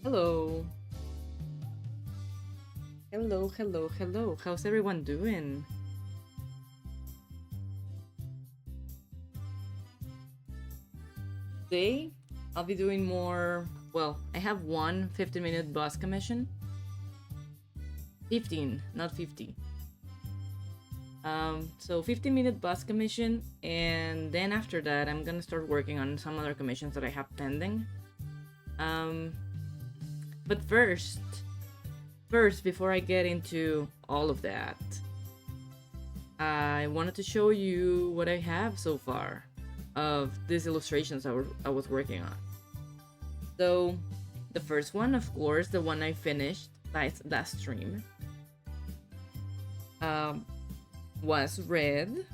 Hello. Hello, hello, hello. How's everyone doing? Today, I'll be doing more. Well, I have one 15-minute bus commission. 15, not 50. So 15-minute bus commission, and then after that, I'm gonna start working on some other commissions that I have pending. But first, before I get into all of that, I wanted to show you what I have so far of these illustrations I was working on. So, the first one, of course, the one I finished last stream, was red.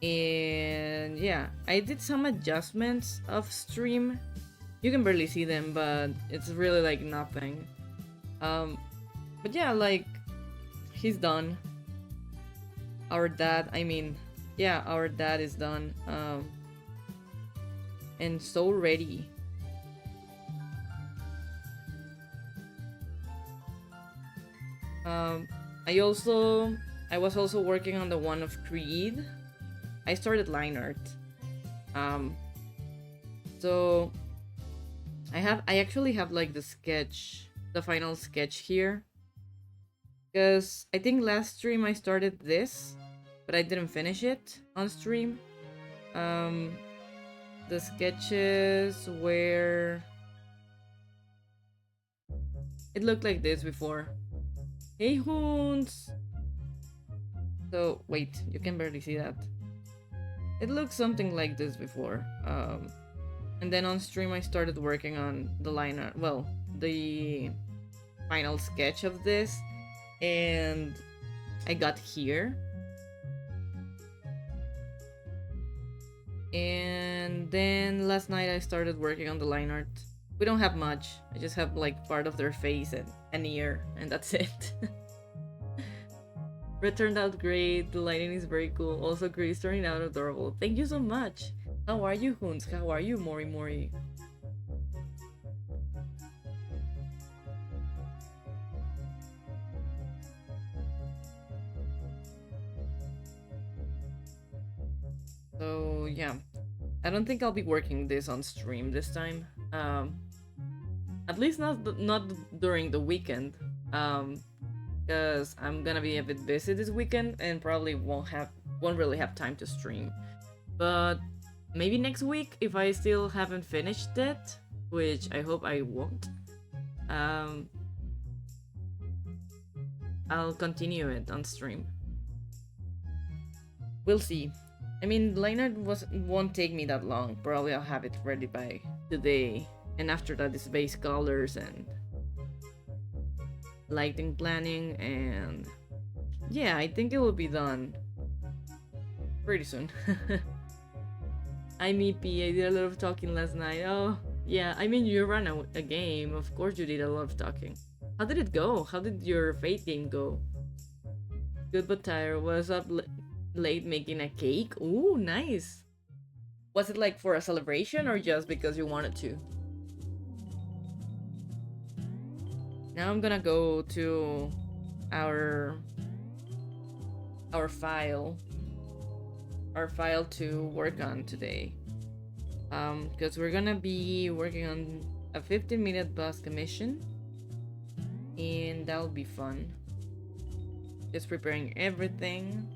And yeah, I did some adjustments of stream. You can barely see them, but it's really like nothing. But yeah, like, he's done. Our dad is done. And so ready. I was also working on the one of Creed. I started line art. So I actually have like the final sketch here. Because I think last stream I started this, but I didn't finish it on stream. The sketches were... It looked like this before. Hey, Hoons! So, wait, you can barely see that. It looked something like this before. And then on stream I started working on the liner, well, the final sketch of this, and I got here. And then last night I started working on the line art. We don't have much. I just have like part of their face and an ear, and that's it. It turned out great. The lighting is very cool. Also, Grace turning out adorable. Thank you so much. How are you, Hoons? How are you, Mori Mori? So yeah, I don't think I'll be working this on stream this time. At least not during the weekend. Because I'm gonna be a bit busy this weekend and probably won't really have time to stream. But maybe next week, if I still haven't finished it, which I hope I won't, I'll continue it on stream. We'll see. I mean, line art won't take me that long. Probably I'll have it ready by today, and after that is base colors and lighting planning, and yeah, I think it will be done pretty soon. I'm EP. I did a lot of talking last night. Oh, yeah, I mean, you ran a game. Of course you did a lot of talking. How did it go? How did your Fate game go? Good but tired. Was up late making a cake? Ooh, nice. Was it like for a celebration or just because you wanted to? Now I'm gonna go to our file to work on today, because we're gonna be working on a 15-minute bus commission, and that'll be fun. Just preparing everything.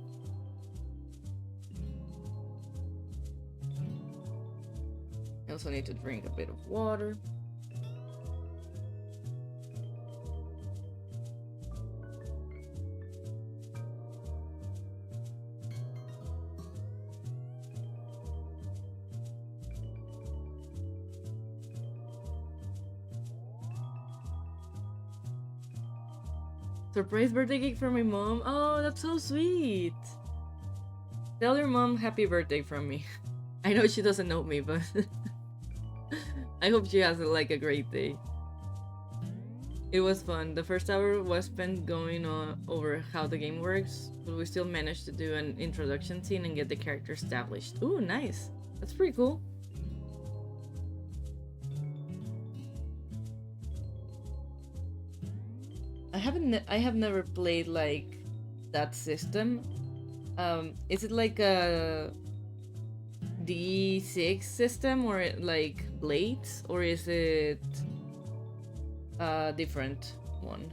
I also need to drink a bit of water. Surprise birthday cake from my mom. Oh, that's so sweet. Tell your mom happy birthday from me. I know she doesn't know me, but I hope she has like a great day. It was fun. The first hour was spent going on over how the game works, but we still managed to do an introduction scene and get the character established. Ooh, nice. That's pretty cool. I have never played like that system. Is it like a D6 system or like blades, or is it a different one?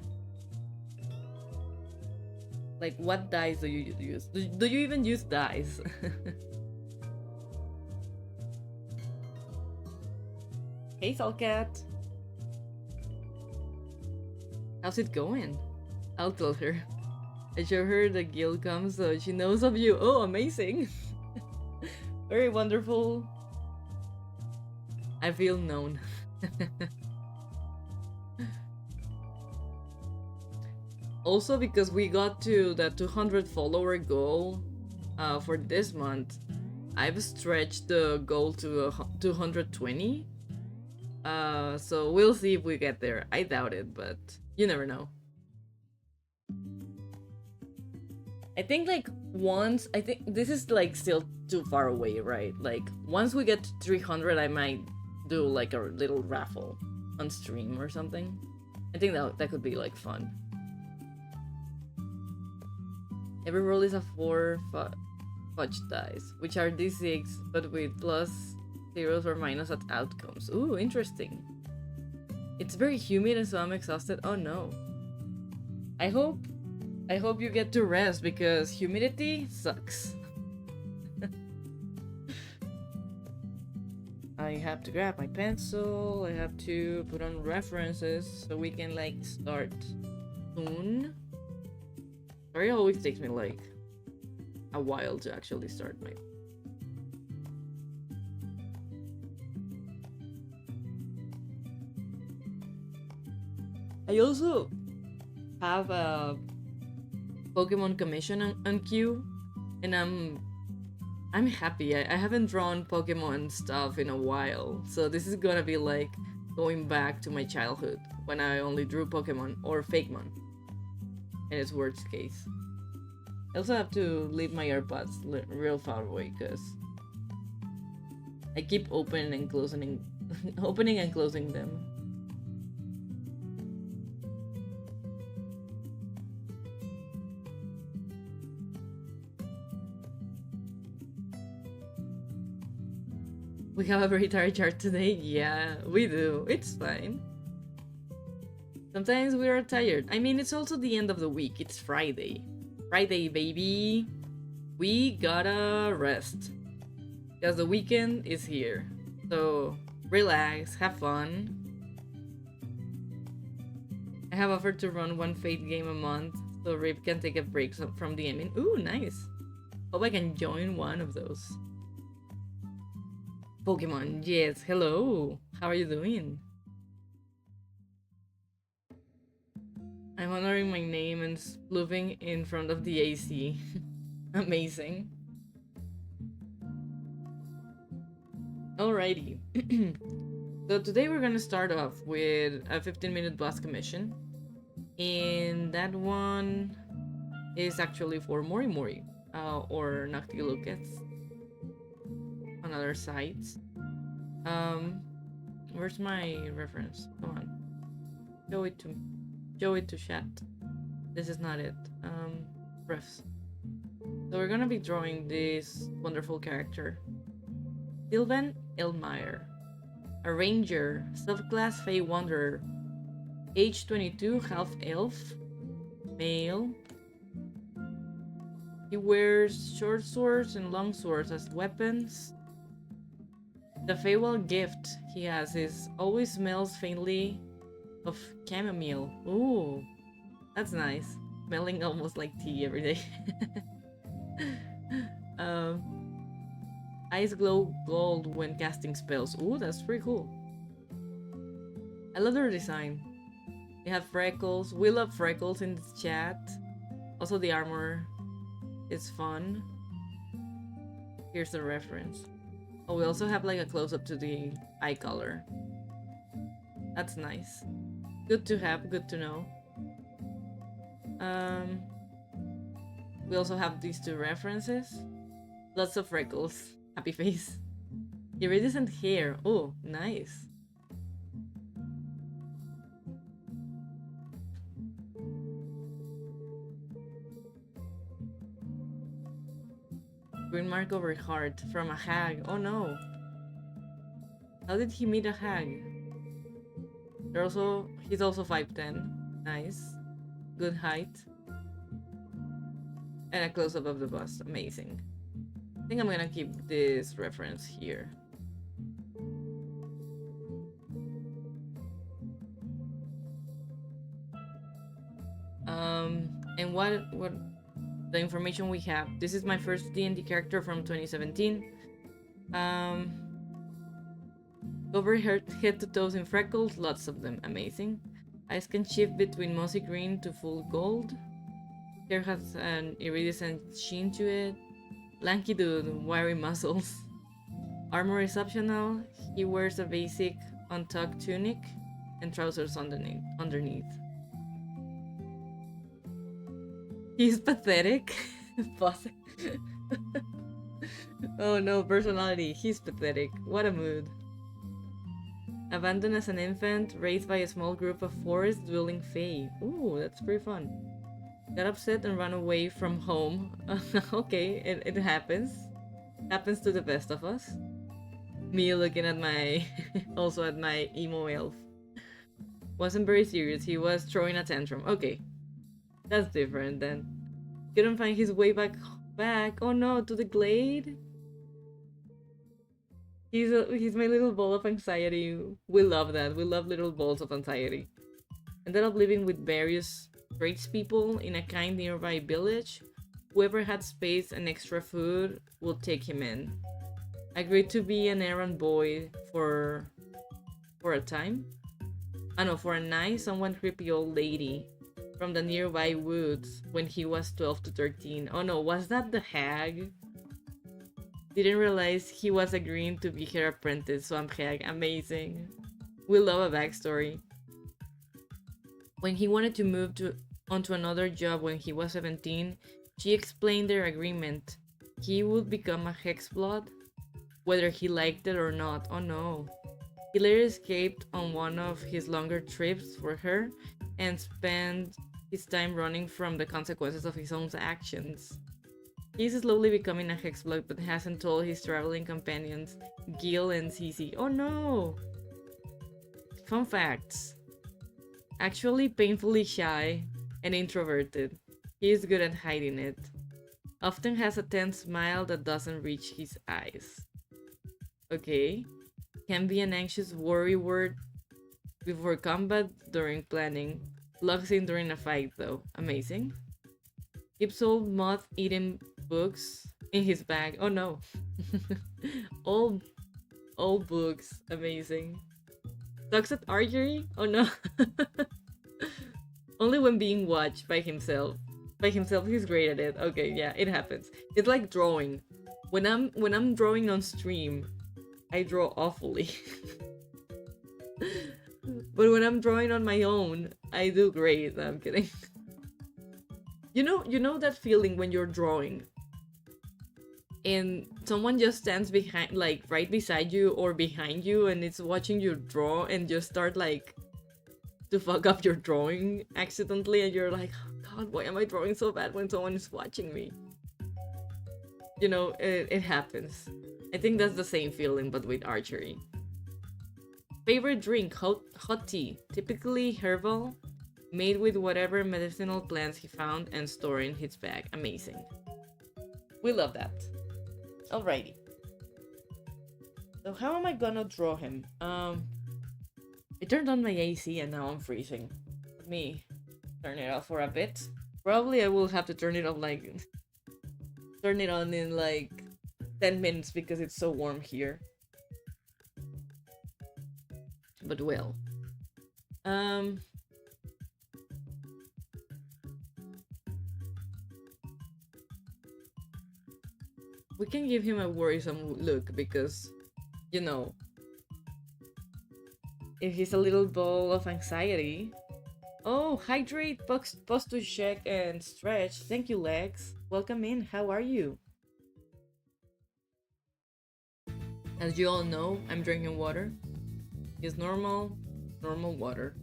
Like, what dice do you use? Do you even use dice? Hey, Salcat. How's it going? I'll tell her. I show her the guild comes so she knows of you. Oh, amazing. Very wonderful. I feel known. Also, because we got to the 200 follower goal for this month, I've stretched the goal to 220. So we'll see if we get there. I doubt it, but you never know. I think like once, I think this is like still too far away, right? Like once we get to 300, I might do like a little raffle on stream or something. I think that could be like fun. Every roll is a 4 fudge dice, which are d6, but with plus zeros or minus at outcomes. Ooh, interesting. It's very humid and so I'm exhausted. Oh no. I hope you get to rest because humidity sucks. I have to grab my pencil. I have to put on references so we can like start soon. Sorry, it always takes me like a while to actually start my. I also have a Pokemon commission on queue, and I'm happy. I haven't drawn Pokemon stuff in a while, so this is gonna be like going back to my childhood when I only drew Pokemon or Fakemon in its worst case. I also have to leave my AirPods real far away because I keep opening and closing opening and closing them. We have a very tired chart today? Yeah, we do. It's fine. Sometimes we are tired. I mean, it's also the end of the week. It's Friday. Friday, baby. We gotta rest. Because the weekend is here. So, relax, have fun. I have offered to run one Fate game a month, so Rip can take a break from the gaming. Ooh, nice. Hope I can join one of those. Pokemon, yes, hello. How are you doing? I'm honoring my name and sploofing in front of the AC. Amazing. Alrighty. So today we're gonna start off with a 15-minute boss commission. And that one is actually for Mori Mori, or Noctilocus on other sites. Where's my reference? Come on. Show it to chat. This is not it. Refs. So we're gonna be drawing this wonderful character. Sylvan Elmire. A ranger, subclass Fey Wanderer. Age 22, half elf. Male. He wears short swords and long swords as weapons. The Feywild gift he has is always smells faintly of chamomile. Ooh, that's nice. Smelling almost like tea every day. Eyes glow gold when casting spells. Ooh, that's pretty cool. I love their design. They have freckles. We love freckles in this chat. Also, the armor is fun. Here's the reference. Oh, we also have like a close-up to the eye color. That's nice. Good to have, good to know. We also have these two references. Lots of freckles. Happy face. Iridescent hair. Oh, nice. Green mark over heart from a hag. Oh no. How did he meet a hag? He's also 5'10". Nice. Good height. And a close-up of the bust. Amazing. I think I'm gonna keep this reference here. And what the information we have. This is my first D&D character from 2017. Cover head to toes in freckles, lots of them. Amazing. Eyes can shift between mossy green to full gold. Hair has an iridescent sheen to it. Lanky dude, wiry muscles. Armor is optional. He wears a basic untucked tunic and trousers underneath. He's pathetic. Oh no, personality. He's pathetic. What a mood. Abandoned as an infant, raised by a small group of forest-dwelling fae. Ooh, that's pretty fun. Got upset and ran away from home. Okay, it happens. Happens to the best of us. Me looking at my... also at my emo elf. Wasn't very serious, he was throwing a tantrum. Okay, that's different then. Couldn't find his way back. Oh no, to the glade? He's my little ball of anxiety. We love that. We love little balls of anxiety. Ended up living with various tradespeople in a kind nearby village. Whoever had space and extra food would take him in. Agreed to be an errand boy for a time. For a nice, somewhat creepy old lady from the nearby woods when he was 12 to 13. Oh no, was that the hag? Didn't realize he was agreeing to be her apprentice, Swamp Hag. Amazing. We love a backstory. When he wanted to move onto another job when he was 17, she explained their agreement. He would become a Hexblood, whether he liked it or not. Oh no. He later escaped on one of his longer trips for her and spent his time running from the consequences of his own actions. He's slowly becoming a Hexblood, but hasn't told his traveling companions, Gil and Cece. Oh no! Fun facts. Actually painfully shy and introverted. He is good at hiding it. Often has a tense smile that doesn't reach his eyes. Okay. Can be an anxious worry word before combat, during planning. Logs in during a fight though. Amazing. Keeps old moth-eaten books in his bag. Oh no. old books. Amazing. Sucks at archery? Oh no. Only when being watched by himself. By himself, he's great at it. Okay, yeah, it happens. It's like drawing. When I'm drawing on stream, I draw awfully. But when I'm drawing on my own, I do great. No, I'm kidding. You know that feeling when you're drawing and someone just stands behind, like right beside you or behind you, and it's watching you draw and just start like to fuck up your drawing accidentally, and you're like, oh god, why am I drawing so bad when someone is watching me? You know, it happens. I think that's the same feeling but with archery. Favorite drink, hot tea, typically herbal, made with whatever medicinal plants he found and stored in his bag. Amazing. We love that. Alrighty. So how am I gonna draw him? I turned on my AC and now I'm freezing. Let me turn it off for a bit. Probably I will have to turn it off turn it on in like 10 minutes because it's so warm here. But well. We can give him a worrisome look because, you know, if he's a little ball of anxiety. Oh, hydrate, pause to check and stretch. Thank you, Lex. Welcome in. How are you? As you all know, I'm drinking water. It's normal water.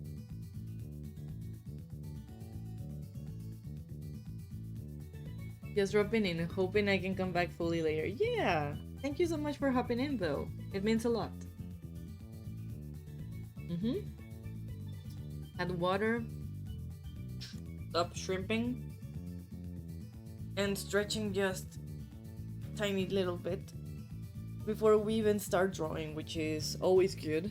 Just dropping in, hoping I can come back fully later. Yeah, thank you so much for hopping in, though. It means a lot. Add water. Stop shrimping. And stretching just tiny little bit before we even start drawing, which is always good.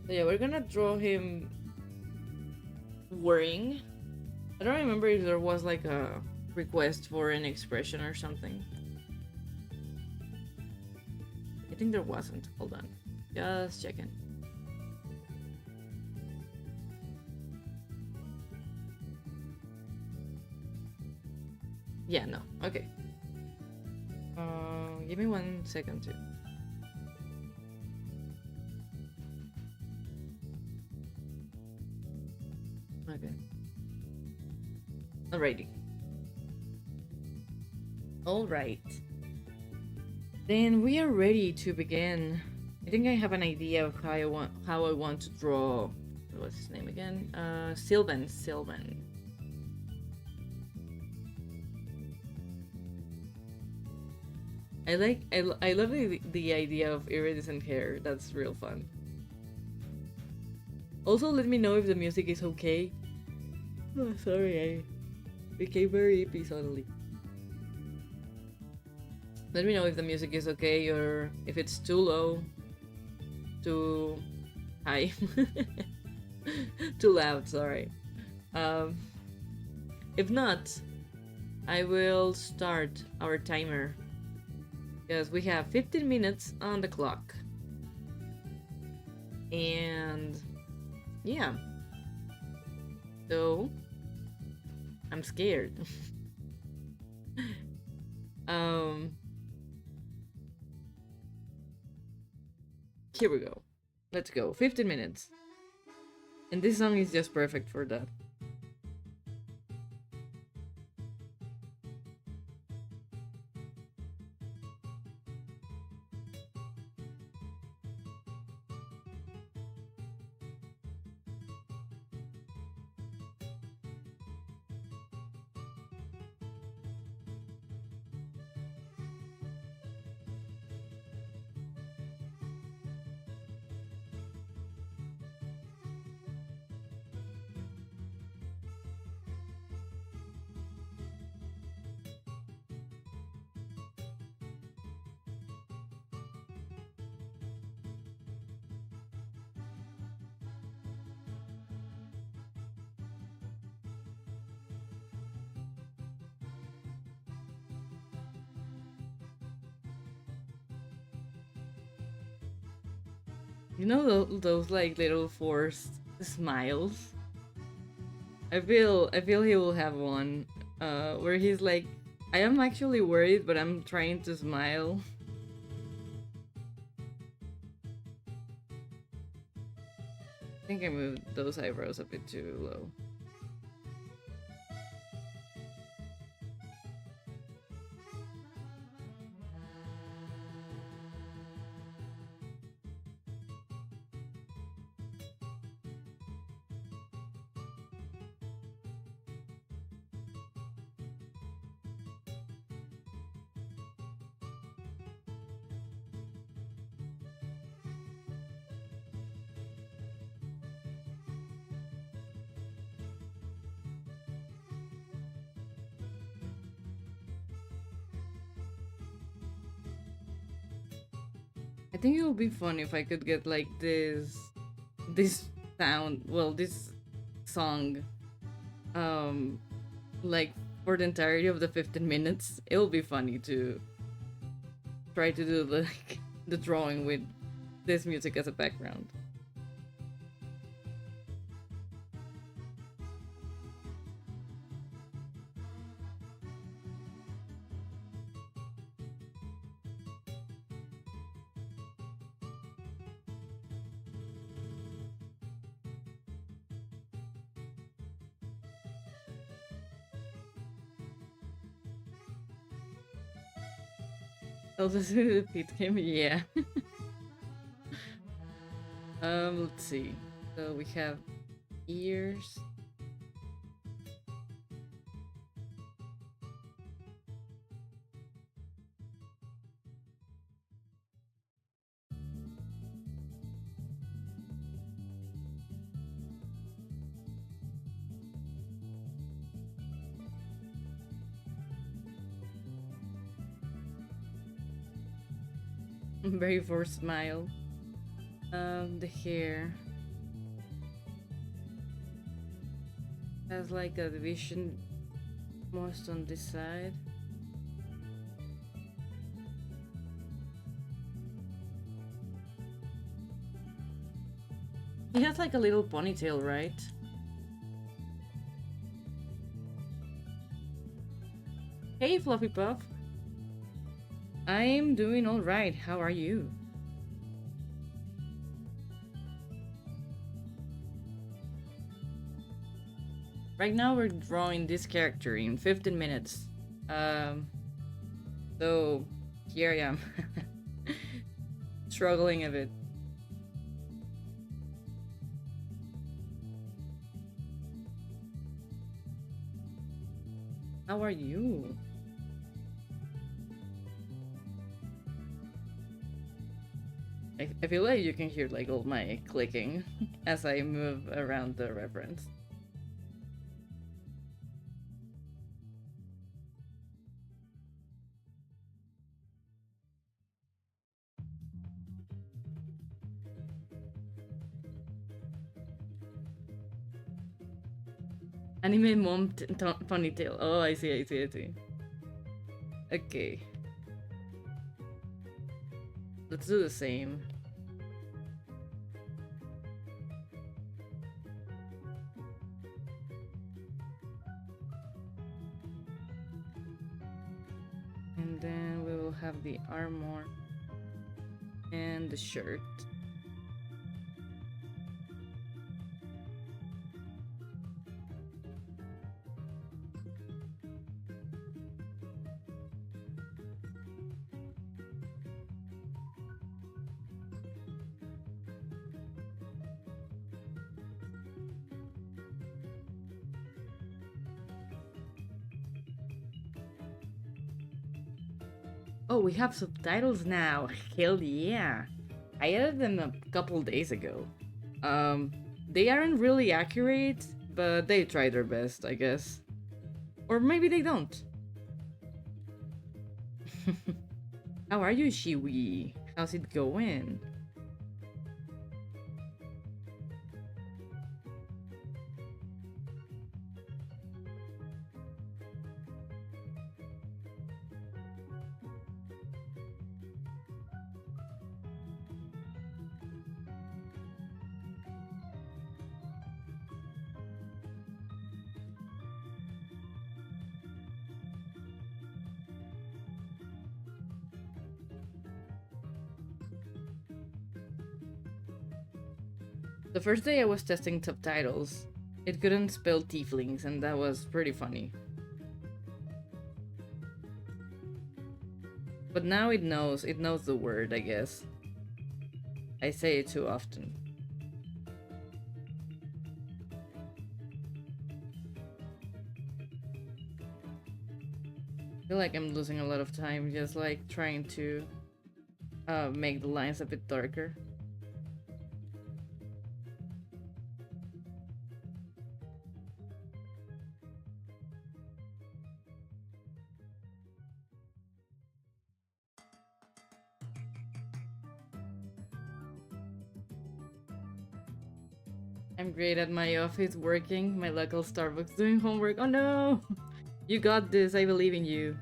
So yeah, we're gonna draw him worrying. I don't remember if there was like a request for an expression or something. I think there wasn't. Hold on. Just checking. Yeah, no. Okay. Give me 1 second too. Okay. Alrighty. Alright. Then we are ready to begin. I think I have an idea of how I want to draw. What's his name again? Sylvan. I love the idea of iridescent hair. That's real fun. Also, let me know if the music is okay. Oh, sorry, I became very hippie suddenly. Let me know if the music is okay or if it's too low, too high, too loud, sorry. If not, I will start our timer because we have 15 minutes on the clock. And yeah, so I'm scared. Here we go. Let's go. 15 minutes. And this song is just perfect for that. You know those like little forced smiles? I feel he will have one where he's like, I am actually worried, but I'm trying to smile. I think I moved those eyebrows a bit too low. I think it would be fun if I could get like this sound, well, this song, like for the entirety of the 15 minutes. It will be funny to try to do like the drawing with this music as a background. Oh, this is the pit game, yeah. Let's see. So we have ears. Very forced smile. The hair has like a division most on this side. He has like a little ponytail, right? Hey, Fluffy Puff. I'm doing all right. How are you? Right now we're drawing this character in 15 minutes. So here I am. Struggling a bit. How are you? I feel like you can hear like all my clicking as I move around the reference. Anime mom ponytail. Oh, I see, I see, I see. Okay. Let's do the same. And then we will have the armor and the shirt. Oh, we have subtitles now. Hell yeah. I added them a couple days ago. They aren't really accurate, but they try their best, I guess. Or maybe they don't. How are you, Shiwi? How's it going? The first day I was testing subtitles, it couldn't spell tieflings, and that was pretty funny. But now it knows the word, I guess. I say it too often. I feel like I'm losing a lot of time just like trying to make the lines a bit darker. I'm great at my office working, my local Starbucks doing homework. Oh no! You got this, I believe in you.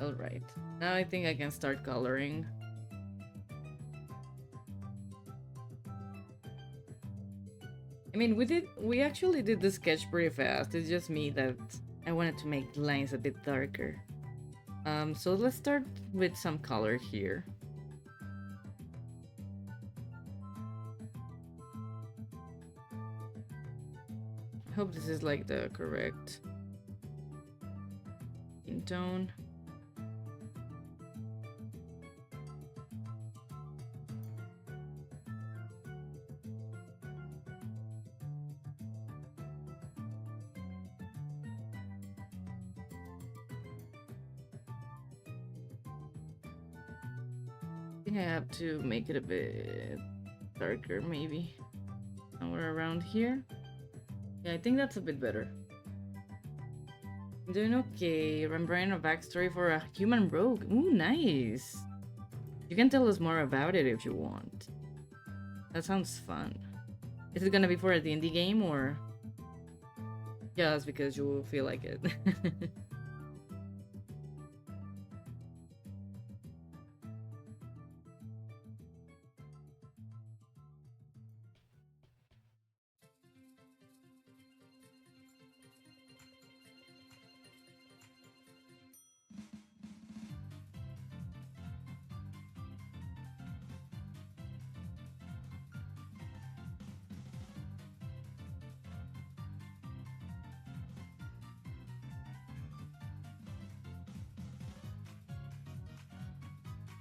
Alright, now I think I can start coloring. I mean, we actually did the sketch pretty fast. It's just me that I wanted to make the lines a bit darker. So let's start with some color here. I hope this is like the correct skin tone. I think I have to make it a bit darker, maybe. Somewhere around here. Yeah, I think that's a bit better. I'm doing okay. Remembering a backstory for a human rogue. Ooh, nice. You can tell us more about it if you want. That sounds fun. Is it gonna be for a D&D game or just because you feel like it?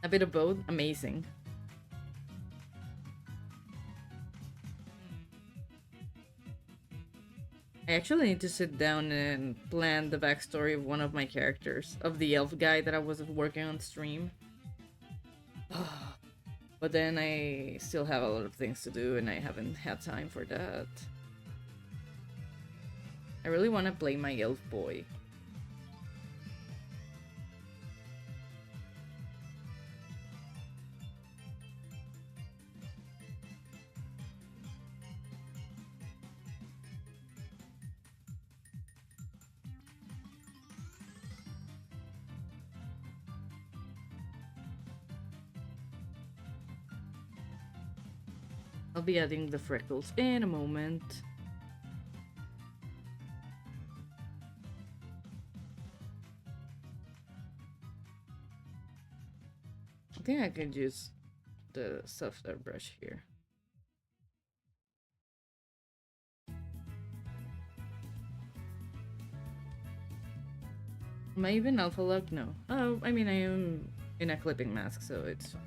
A bit of both, amazing. I actually need to sit down and plan the backstory of one of my characters, of the elf guy that I was working on stream. But then I still have a lot of things to do and I haven't had time for that. I really want to play my elf boy. I'll be adding the freckles in a moment. I think I could use the softer brush here. Am I even alpha locked? No. Oh, I mean, I am in a clipping mask, so it's fine.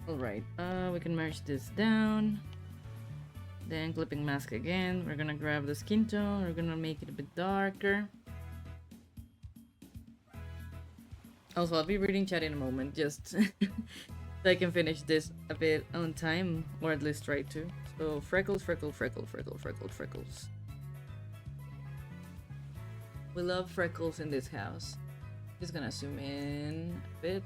Alright, we can merge this down. Then clipping mask again. We're gonna grab the skin tone. We're gonna make it a bit darker. Also, I'll be reading chat in a moment, just so I can finish this a bit on time, or at least try to. So freckles, freckle, freckle, freckle, freckle, freckles. We love freckles in this house. Just gonna zoom in a bit.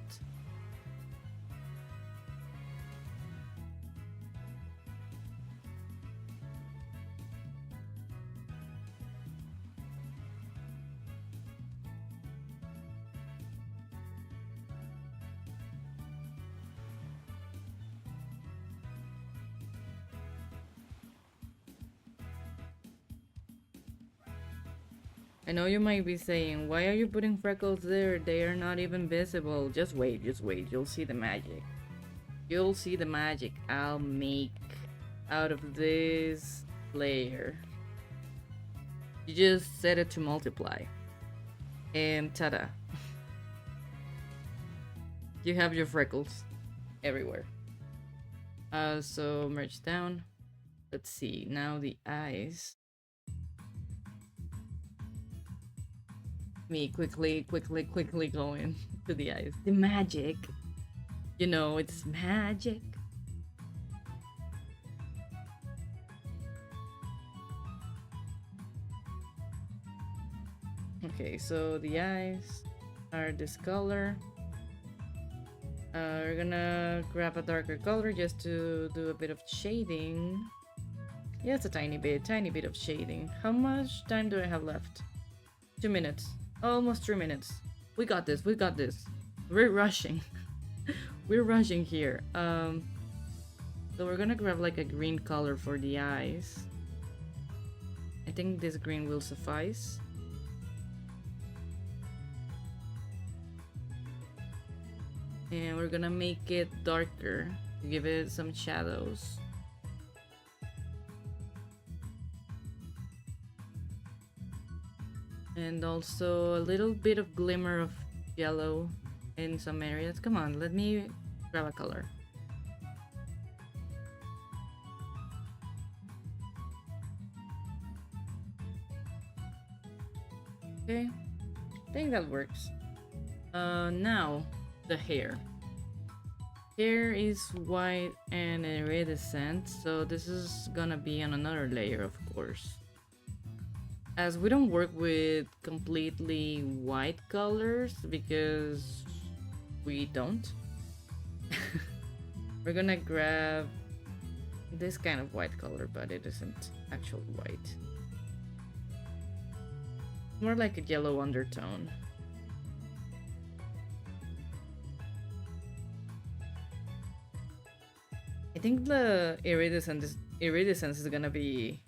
I know you might be saying, why are you putting freckles there? They are not even visible. Just wait, you'll see the magic. You'll see the magic I'll make out of this layer. You just set it to multiply. And ta-da. You have your freckles everywhere. So merge down. Let's see, now the eyes. Me quickly going to the eyes. The magic. You know, it's magic. Okay, so the eyes are this color. We're gonna grab a darker color just to do a bit of shading. Yeah, it's a tiny bit of shading. How much time do I have left? 2 minutes. Almost 3 minutes. We got this, we got this. We're rushing. We're rushing here. So we're gonna grab like a green color for the eyes. I think this green will suffice. And we're gonna make it darker to give it some shadows. And also a little bit of glimmer of yellow in some areas. Come on, let me grab a color. Okay, I think that works. Now the hair. hair is white and iridescent, so this is gonna be on another layer, of course. As we don't work with completely white colors because we don't, we're gonna grab this kind of white color, but it isn't actual white. More like a yellow undertone. I think the iridescence is gonna be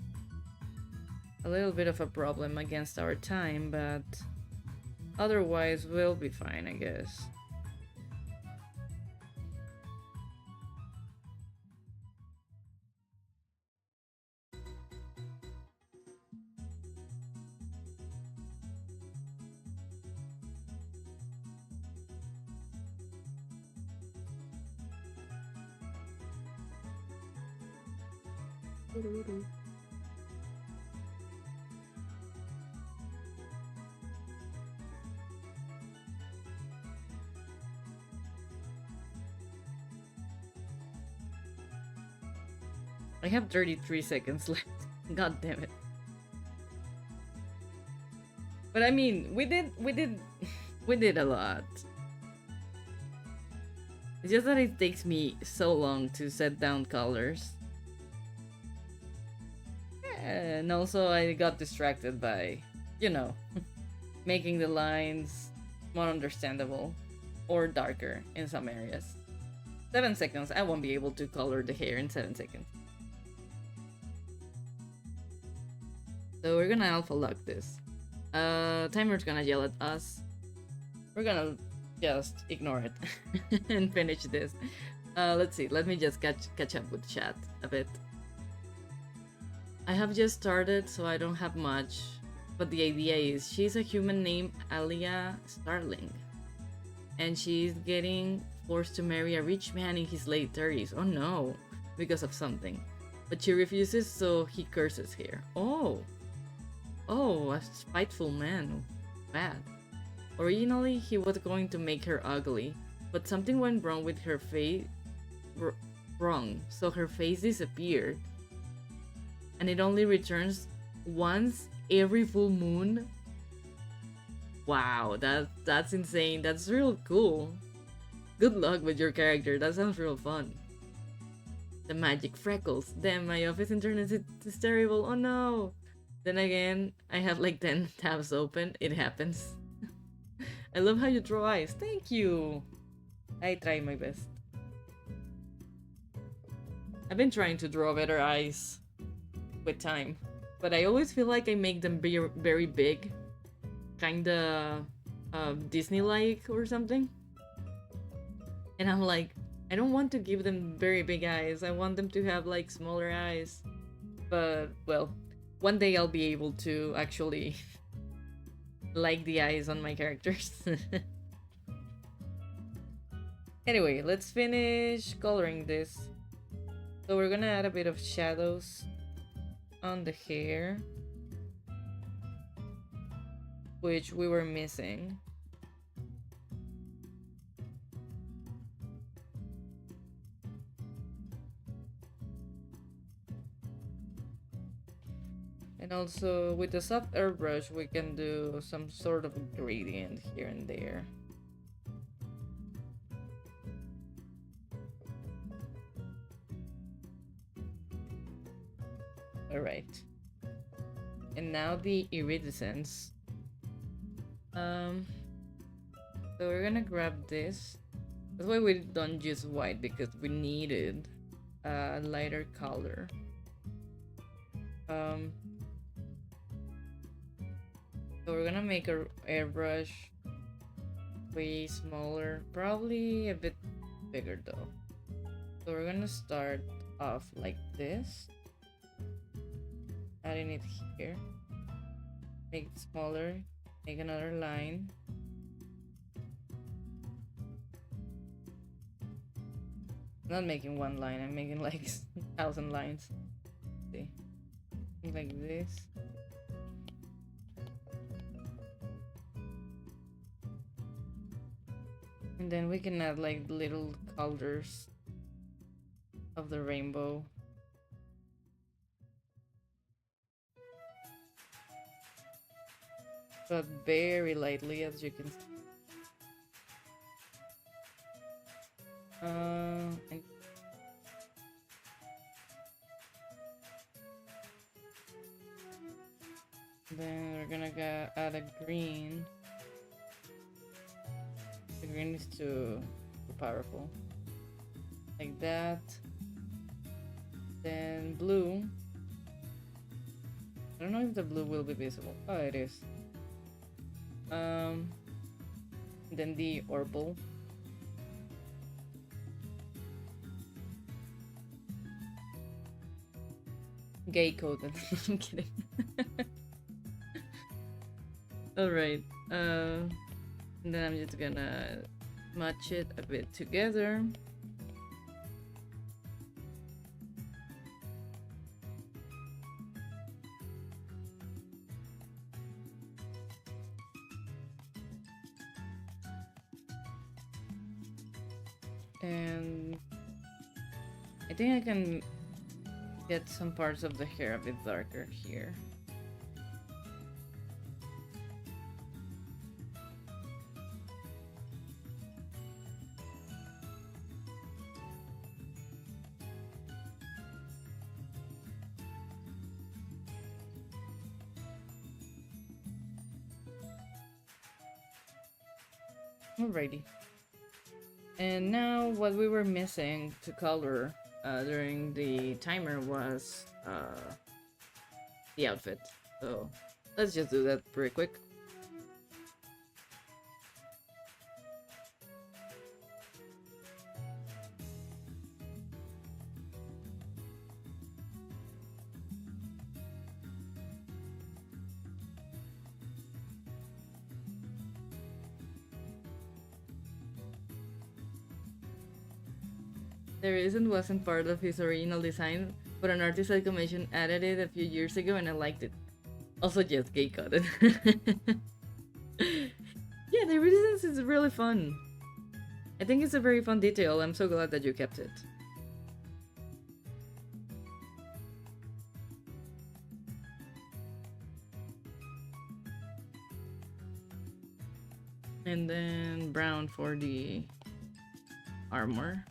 a little bit of a problem against our time, but otherwise we'll be fine, I guess. I have 33 seconds left. God damn it. But I mean, we did a lot. It's just that it takes me so long to set down colors. And also I got distracted by, you know, making the lines more understandable or darker in some areas. 7 seconds, I won't be able to color the hair in 7 seconds. So we're gonna alpha lock this. Timer's gonna yell at us. We're gonna just ignore it and finish this. Let's see, let me just catch up with chat a bit. I have just started, so I don't have much, but the idea is she's a human named Alia Starling, and she's getting forced to marry a rich man in his late 30s. Oh no, because of something. But she refuses, so he curses her. Oh, a spiteful man. Bad. Originally, he was going to make her ugly, but something went wrong with her face. So her face disappeared. And it only returns once every full moon. Wow, that's insane. That's real cool. Good luck with your character. That sounds real fun. The magic freckles. Damn, my office internet is terrible. Oh no. Then again, I have like 10 tabs open. It happens. I love how you draw eyes. Thank you. I try my best. I've been trying to draw better eyes with time, but I always feel like I make them very big, kinda Disney-like or something. And I'm like, I don't want to give them very big eyes. I want them to have like smaller eyes. But well, one day I'll be able to actually like the eyes on my characters. Anyway, let's finish coloring this. So we're gonna add a bit of shadows on the hair, which we were missing. And also with the soft airbrush we can do some sort of gradient here and there. Alright. And now the iridescence. So we're gonna grab this. That's why we don't use white, because we needed a lighter color. So we're gonna make our airbrush way smaller, probably a bit bigger though. So we're gonna start off like this, adding it here, make it smaller, make another line. I'm not making one line, I'm making like 1,000 lines. See, like this. And then we can add like little colors of the rainbow. But very lightly, as you can see. And then we're gonna add a green. The green is too powerful. Like that. Then blue. I don't know if the blue will be visible. Oh, it is. Then the orbital. Gay coded. I'm kidding. Alright. And then I'm just gonna match it a bit together. And I think I can get some parts of the hair a bit darker here. Alrighty. And now what we were missing to color during the timer was the outfit. So let's just do that pretty quick. The reason wasn't part of his original design, but an artist I commissioned added it a few years ago and I liked it. Also just gay coded. Yeah, the reasons is really fun. I think it's a very fun detail. I'm so glad that you kept it. And then brown for the armor.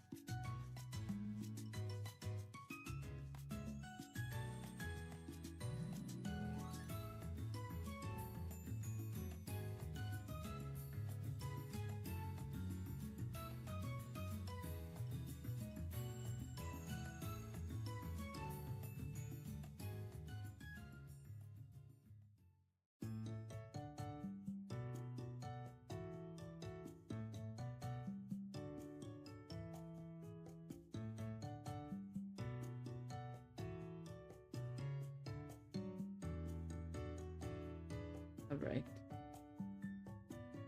Alright.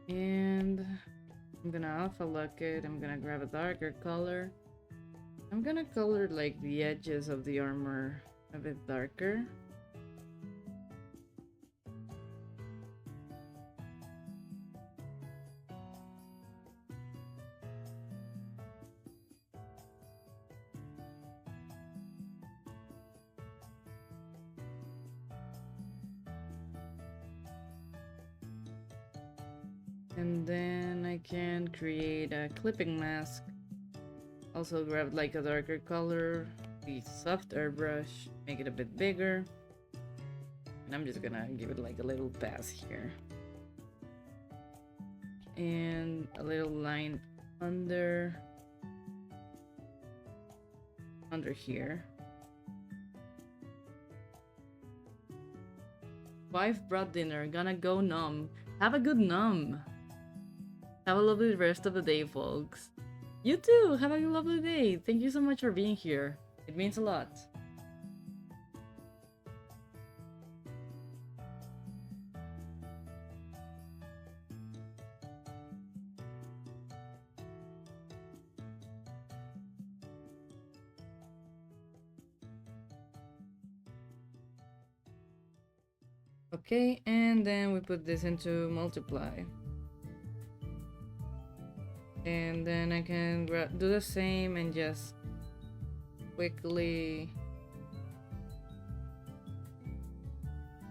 And I'm gonna alpha lock it. I'm gonna grab a darker color. I'm gonna color like the edges of the armor a bit darker. And then I can create a clipping mask. Also grab like a darker color, the soft airbrush, make it a bit bigger. And I'm just gonna give it like a little pass here. And a little line under here. Wife brought dinner, gonna go numb. Have a good numb. Have a lovely rest of the day, folks. You too! Have a lovely day! Thank you so much for being here. It means a lot. Okay, and then we put this into multiply. And then I can do the same and just quickly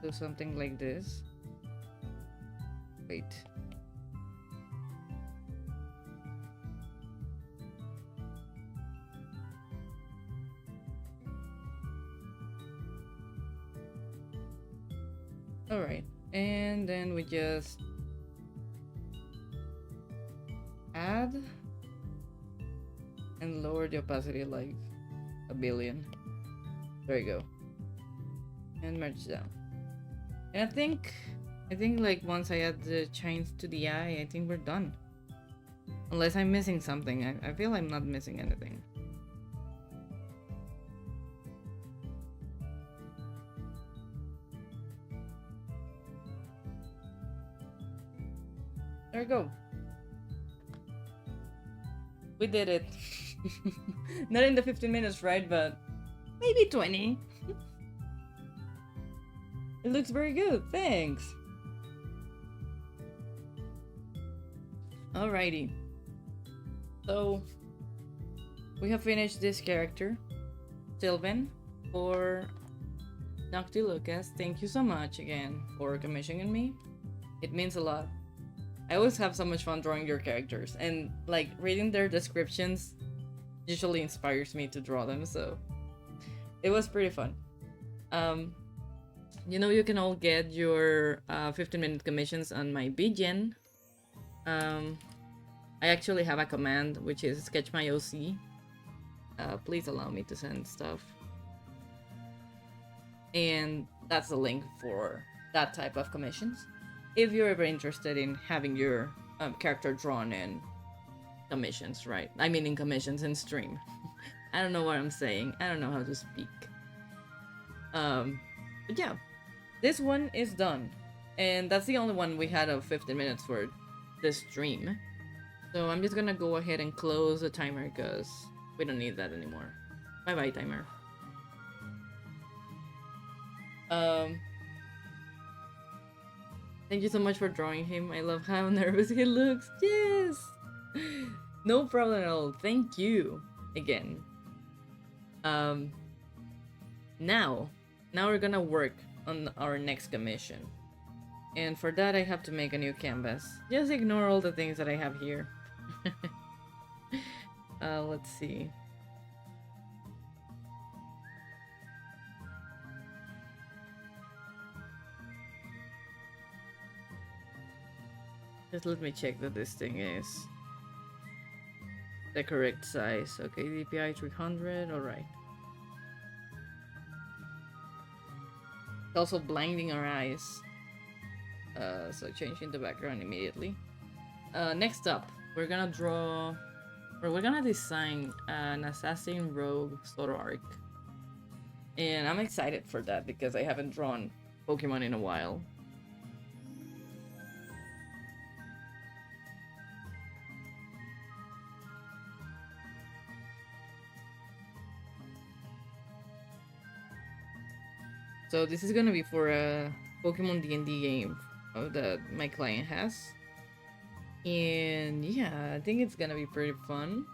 do something like this. Wait. Alright, and then we just add and lower the opacity like a billion. There you go. And merge down. And I think like once I add the chains to the eye, I think we're done. Unless I'm missing something. I feel I'm not missing anything. There we go. We did it. Not in the 15 minutes, right? But maybe 20. It looks very good. Thanks. Alrighty. So we have finished this character, Sylvan, for Nocti Lucas. Thank you so much again for commissioning me. It means a lot. I always have so much fun drawing your characters, and like reading their descriptions usually inspires me to draw them, so it was pretty fun. You know, you can all get your 15-minute commissions on my BGen. I actually have a command which is sketch my OC. Please allow me to send stuff. And that's the link for that type of commissions. If you're ever interested in having your character drawn in commissions, right? I mean in commissions in stream. I don't know what I'm saying. I don't know how to speak. But yeah, this one is done. And that's the only one we had of 15 minutes for this stream. So I'm just gonna go ahead and close the timer because we don't need that anymore. Bye bye, timer. Thank you so much for drawing him. I love how nervous he looks. Yes! No problem at all. Thank you again. Now we're gonna work on our next commission. And for that I have to make a new canvas. Just ignore all the things that I have here. Let's see. Just let me check that this thing is the correct size. Okay, DPI 300, alright. It's also blinding our eyes. So changing the background immediately. Next up, we're gonna draw, or we're gonna design an assassin rogue solo arc. And I'm excited for that because I haven't drawn Pokemon in a while. So this is gonna be for a Pokemon D&D game that my client has. And yeah, I think it's gonna be pretty fun.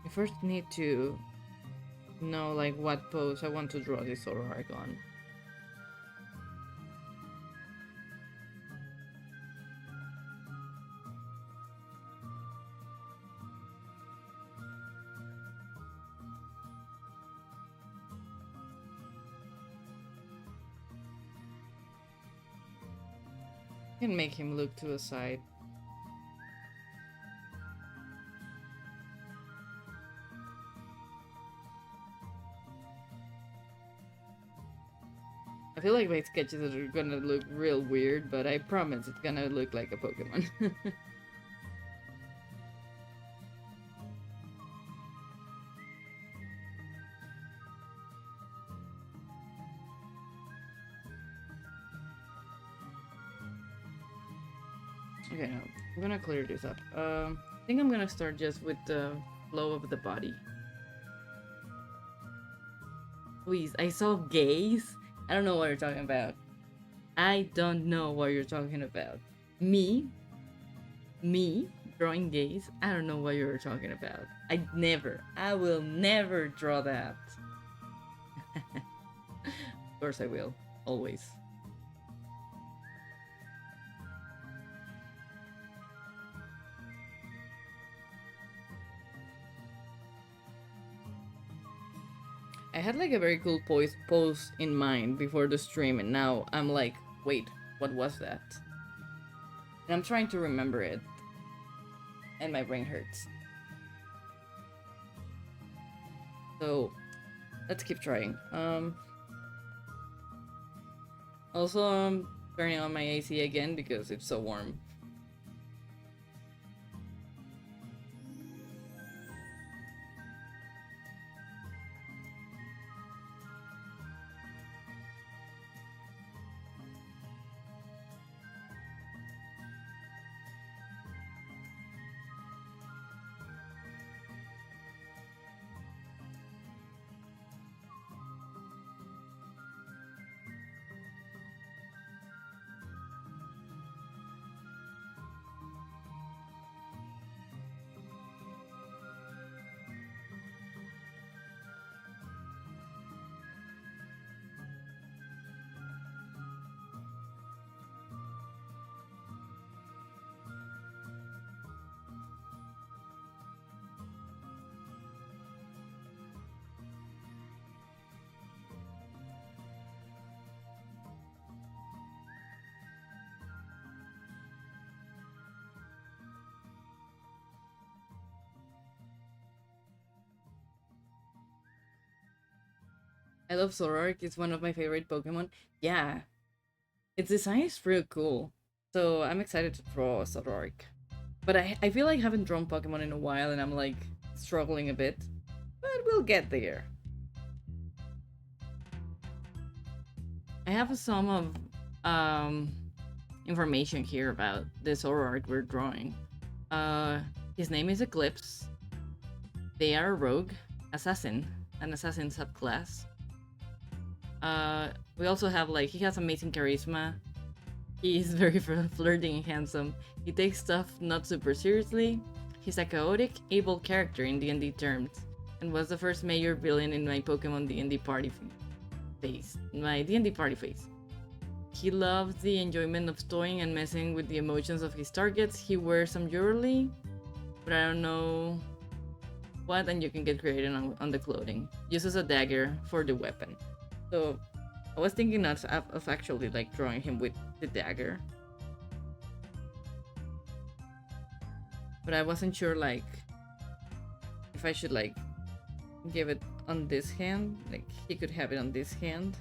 I first need to know like what pose I want to draw this solo arc on. Can make him look to the side. I feel like my sketches are gonna look real weird, but I promise it's gonna look like a Pokemon. Okay, now I'm gonna clear this up. I think I'm gonna start just with the flow of the body. Please, I saw gaze. I don't know what you're talking about. I don't know what you're talking about. Me? Me? Drawing gays? I don't know what you're talking about. I will never draw that. Of course I will. Always. I had like a very cool post in mind before the stream, and now I'm like, wait, what was that? And I'm trying to remember it, and my brain hurts. So let's keep trying. Also, I'm turning on my AC again because it's so warm. I love Zoroark. It's one of my favorite Pokemon. Yeah, its design is real cool. So I'm excited to draw Zoroark. But I feel like I haven't drawn Pokemon in a while and I'm like struggling a bit. But we'll get there. I have some of information here about this Zoroark we're drawing. His name is Eclipse. They are a rogue, assassin, an assassin subclass. We also have like he has amazing charisma. He's very flirty and handsome. He takes stuff not super seriously. He's a chaotic, able character in D&D terms, and was the first major villain in my Pokemon D&D party phase. My D&D party phase. He loves the enjoyment of toying and messing with the emotions of his targets. He wears some jewelry, but I don't know what, and you can get creative on the clothing. Uses a dagger for the weapon. So I was thinking of actually like drawing him with the dagger, but I wasn't sure like if I should like give it on this hand. Like he could have it on this hand.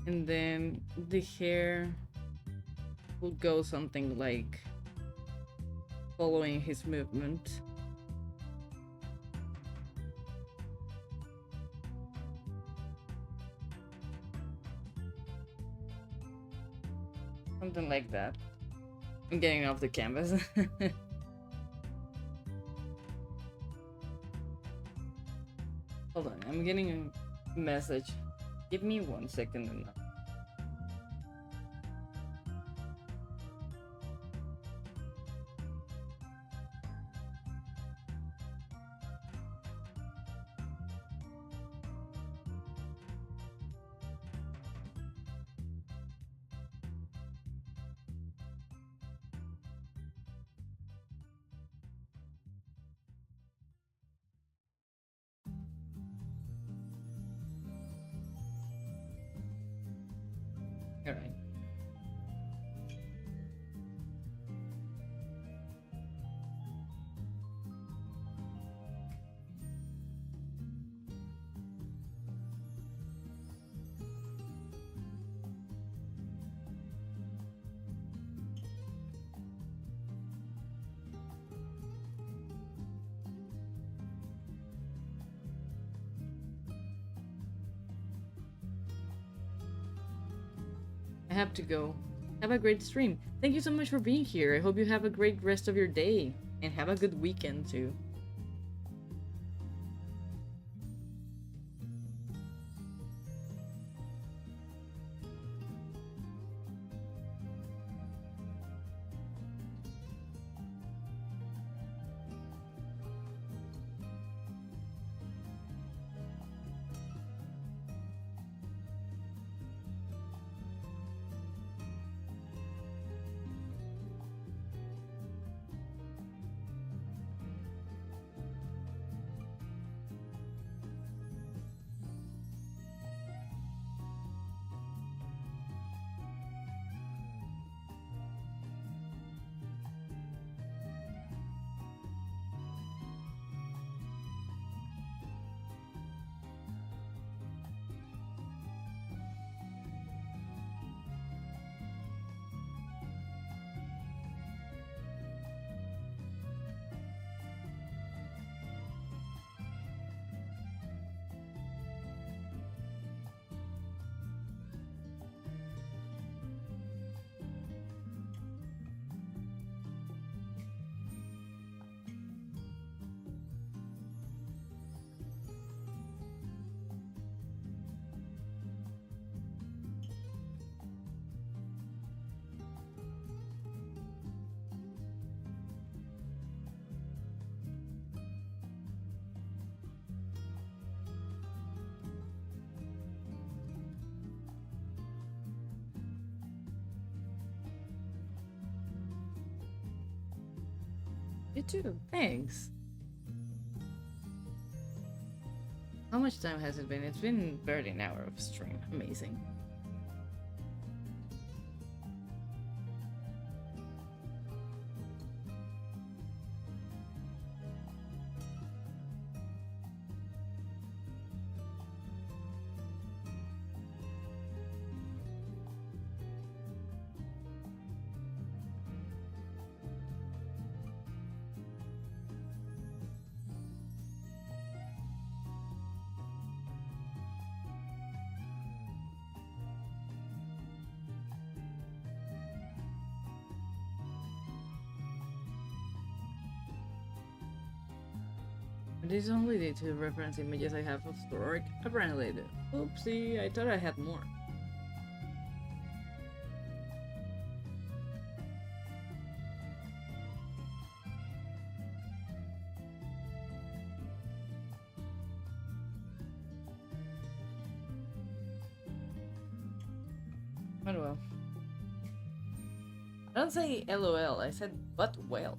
And then the hair will go something like following his movement. Something like that. I'm getting off the canvas. Hold on, I'm getting a message. Give me 1 second and alright. I have to go. Have a great stream. Thank you so much for being here. I hope you have a great rest of your day and have a good weekend too. You too. Thanks. How much time has it been? It's been barely an hour of stream. Amazing. These only the two reference images I have of Stork. Apparently, oopsie, I thought I had more. But well. I don't say LOL, I said but well.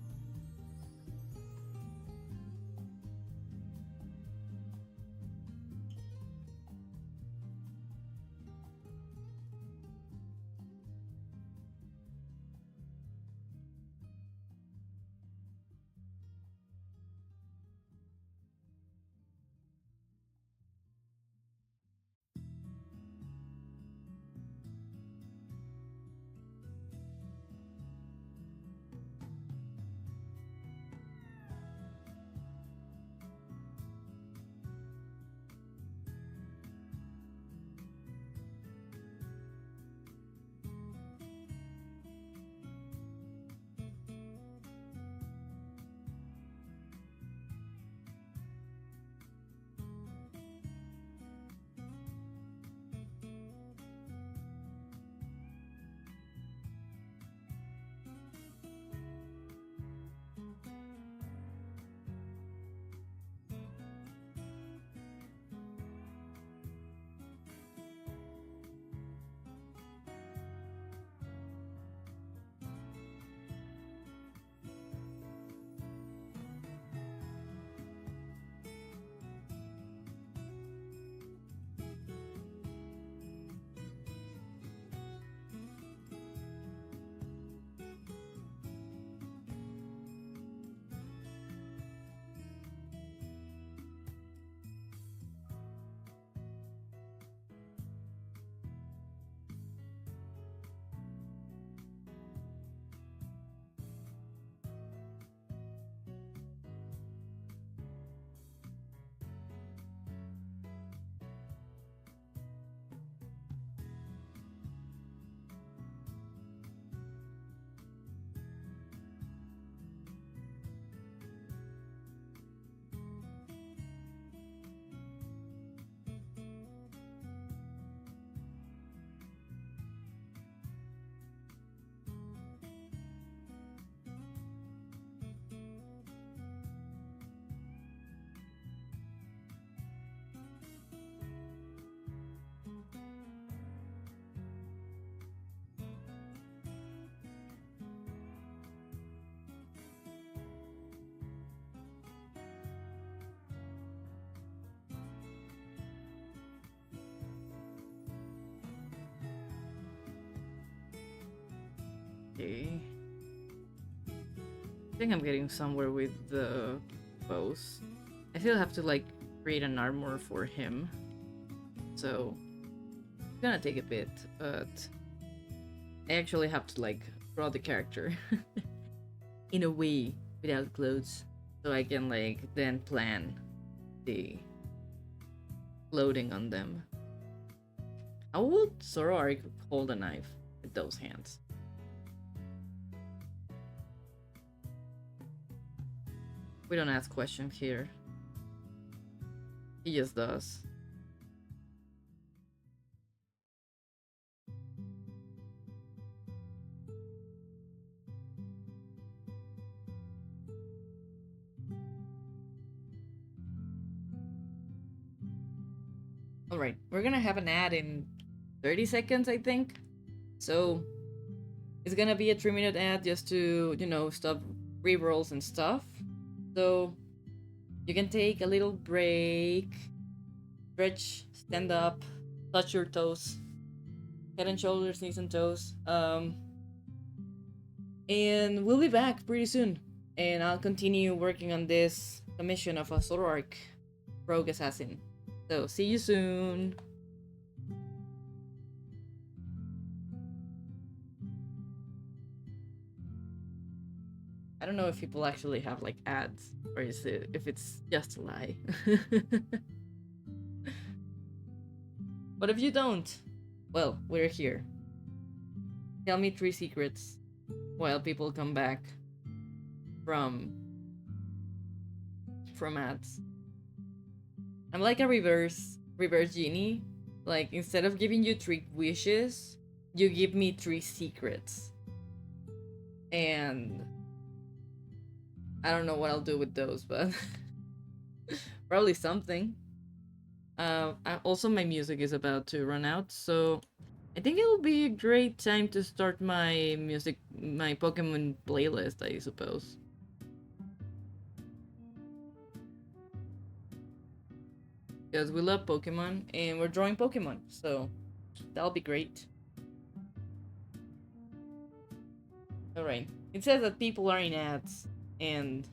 Okay. I think I'm getting somewhere with the bows. I still have to like create an armor for him. So it's gonna take a bit, but I actually have to like draw the character in a way without clothes. So I can like then plan the loading on them. How would Zoroark hold a knife with those hands? We don't ask questions here. He just does. Alright, we're gonna have an ad in 30 seconds, I think. So it's gonna be a 3-minute ad just to, you know, stop rerolls and stuff. So you can take a little break, stretch, stand up, touch your toes, head and shoulders, knees and toes. And we'll be back pretty soon. And I'll continue working on this commission of a Zoroark rogue assassin. So see you soon. I don't know if people actually have like ads or is it if it's just a lie. But if you don't, well, we're here. Tell me 3 secrets while people come back from ads. I'm like a reverse genie. Like instead of giving you 3 wishes, you give me 3 secrets. And I don't know what I'll do with those, but probably something. Also my music is about to run out, so I think it will be a great time to start my Pokemon playlist, I suppose. Because we love Pokemon and we're drawing Pokemon, so that'll be great. Alright, it says that people are in ads, and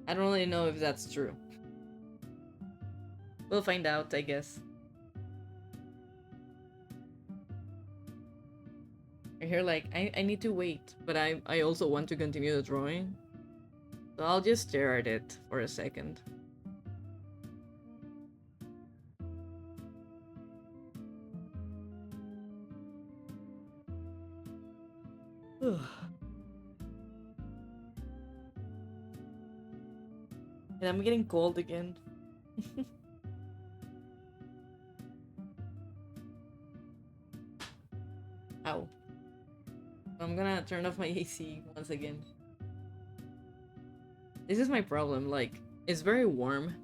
I don't really know if that's true. We'll find out, I guess. I hear like, I need to wait, but I also want to continue the drawing. So I'll just stare at it for a second. And I'm getting cold again. Ow. I'm gonna turn off my AC once again. This is my problem, like, it's very warm,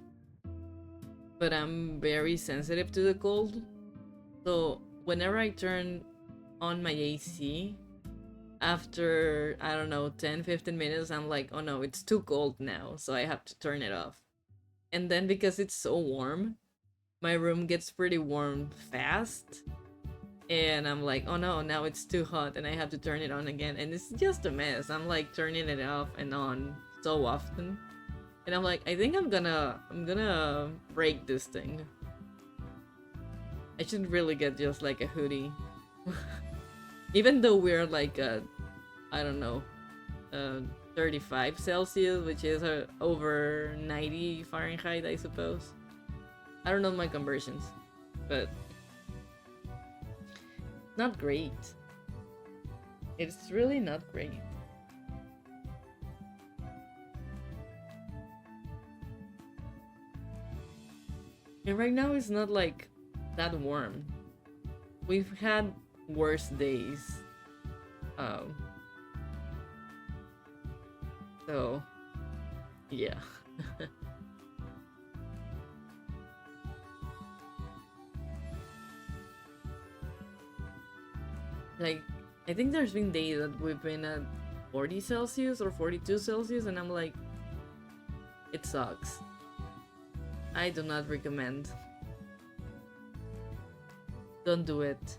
but I'm very sensitive to the cold. So whenever I turn on my AC, after, I don't know, 10-15 minutes, I'm like, oh no, it's too cold now, so I have to turn it off. And then because it's so warm, my room gets pretty warm fast. And I'm like, oh no, now it's too hot and I have to turn it on again. And it's just a mess. I'm like turning it off and on so often. And I'm like, I think I'm gonna break this thing. I should really get just like a hoodie. Even though we're like I don't know, 35 Celsius, which is over 90 Fahrenheit, I suppose. I don't know my conversions, but not great. It's really not great. And right now it's not like that warm. We've had worse days. So yeah. Like, I think there's been days that we've been at 40 Celsius or 42 Celsius, and I'm like, it sucks. I do not recommend. Don't do it.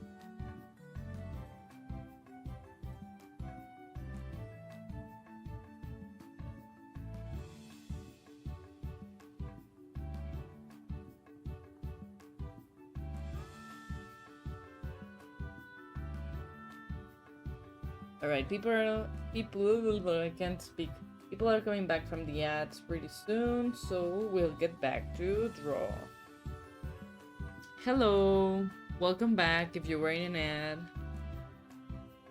Alright, I can't speak. People are coming back from the ads pretty soon, so we'll get back to draw. Hello, welcome back if you were in an ad.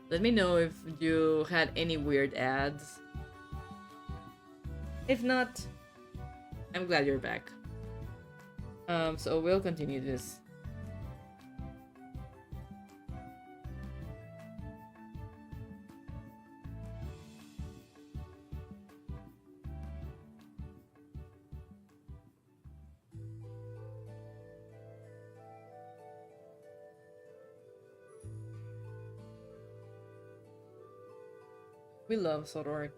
Let me know if you had any weird ads. If not, I'm glad you're back. So we'll continue this. We love Sodork.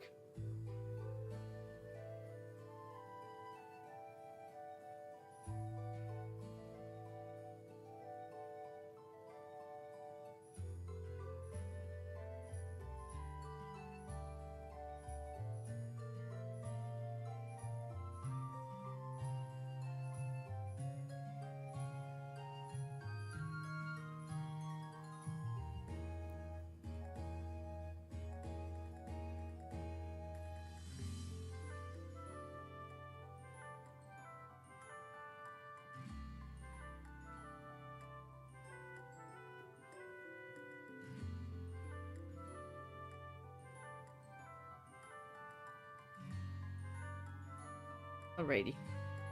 Alrighty,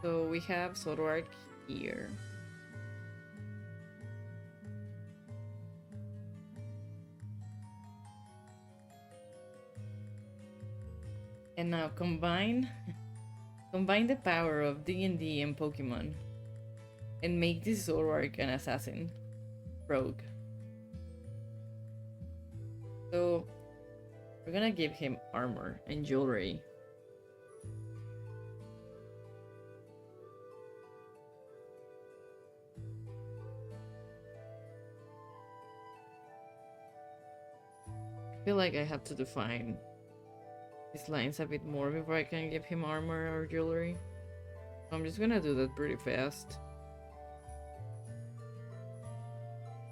so we have Sodork here. And now combine the power of D&D and Pokemon and make this Zoroark an assassin rogue. So we're gonna give him armor and jewelry. I feel like I have to define his lines a bit more before I can give him armor or jewelry. So I'm just gonna do that pretty fast.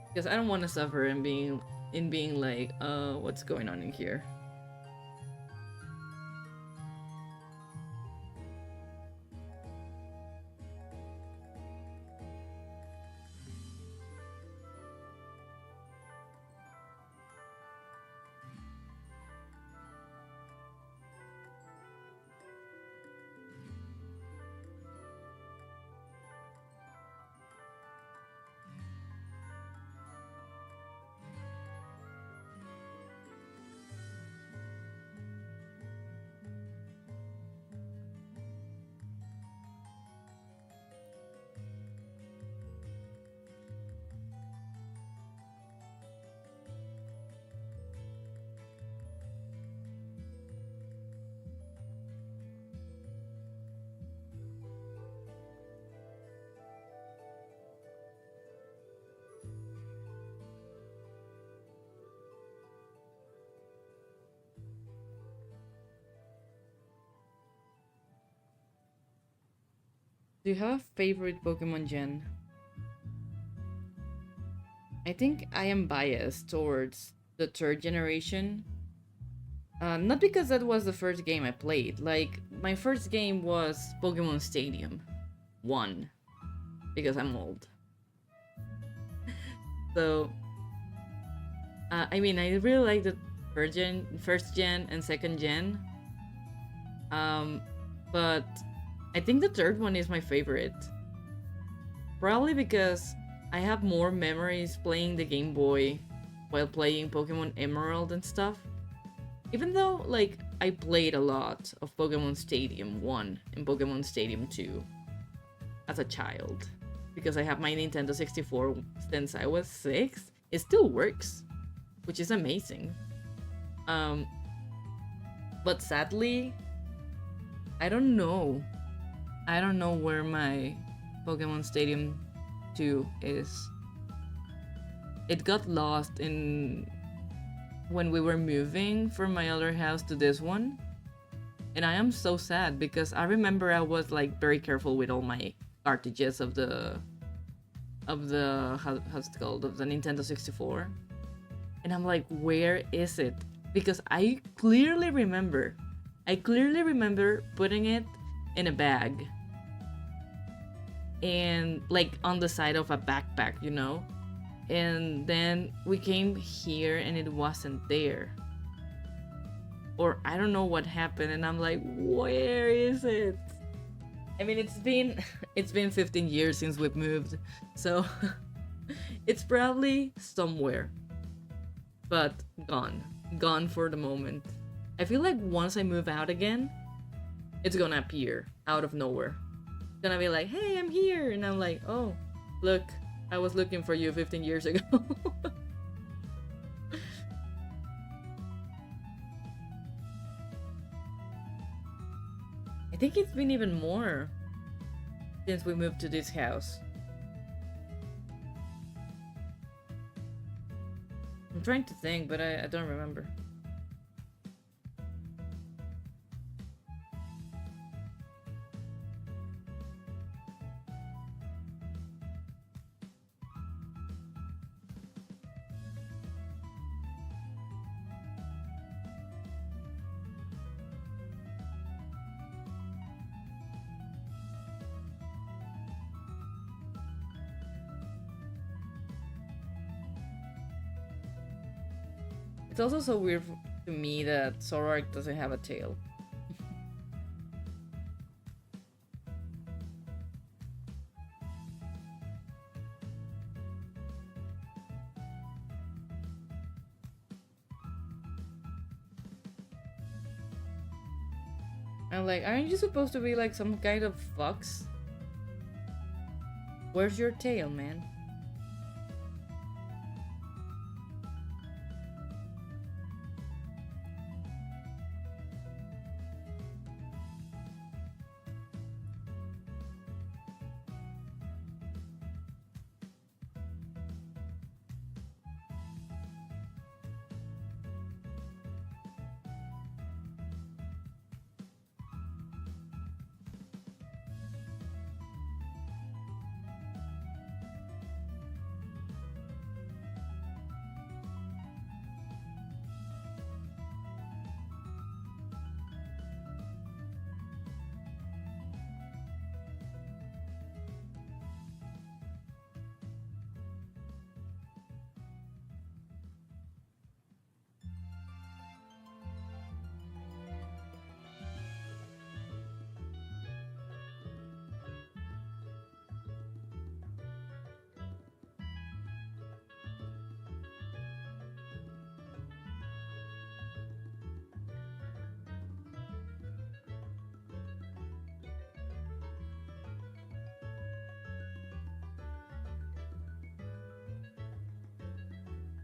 Because I don't want to suffer in being like, what's going on in here? Do you have a favorite Pokemon gen? I think I am biased towards the third generation. Not because that was the first game I played. Like, my first game was Pokemon Stadium 1. Because I'm old. So, I mean, I really like the first gen and second gen. But I think the third one is my favorite. Probably because I have more memories playing the Game Boy while playing Pokemon Emerald and stuff. Even though, like, I played a lot of Pokemon Stadium 1 and Pokemon Stadium 2 as a child. Because I have my Nintendo 64 since I was 6. It still works, which is amazing. But sadly, I don't know. I don't know where my Pokemon Stadium 2 is. It got lost when we were moving from my other house to this one. And I am so sad because I remember I was like very careful with all my cartridges of the how's it called, of the Nintendo 64. And I'm like, where is it? because I clearly remember putting it in a bag and like on the side of a backpack, you know? And then we came here and it wasn't there. Or I don't know what happened, and I'm like, where is it? I mean, it's been 15 years since we've moved, so it's probably somewhere, but gone for the moment. I feel like once I move out again, it's gonna appear out of nowhere. It's gonna be like, hey, I'm here, and I'm like, oh, look, I was looking for you 15 years ago. I think it's been even more since we moved to this house. I'm trying to think, but I don't remember. It's also so weird to me that Zoroark doesn't have a tail. I'm like, aren't you supposed to be like some kind of fox? Where's your tail, man?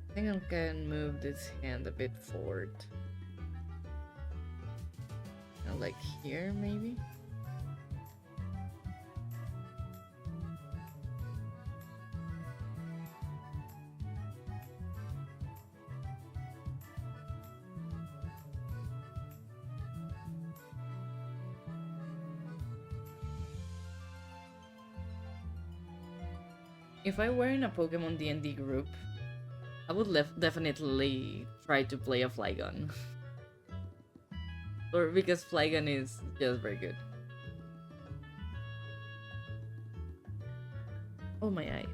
I think I can move this hand a bit forward. Like here, maybe? If I were in a Pokemon D&D group, I would definitely try to play a Flygon. Or because Flygon is just very good. Oh my eye.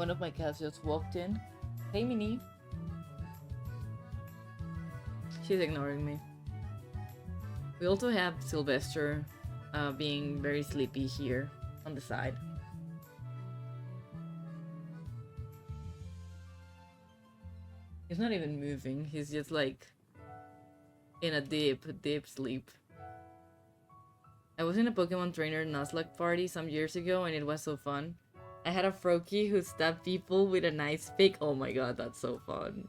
One of my cats just walked in. Hey, Minnie. She's ignoring me. We also have Sylvester being very sleepy here on the side. He's not even moving. He's just like in a deep sleep. I was in a Pokemon Trainer Nuzlocke party some years ago and it was so fun. I had a Froakie who stabbed people with an ice pick. Oh my god, that's so fun.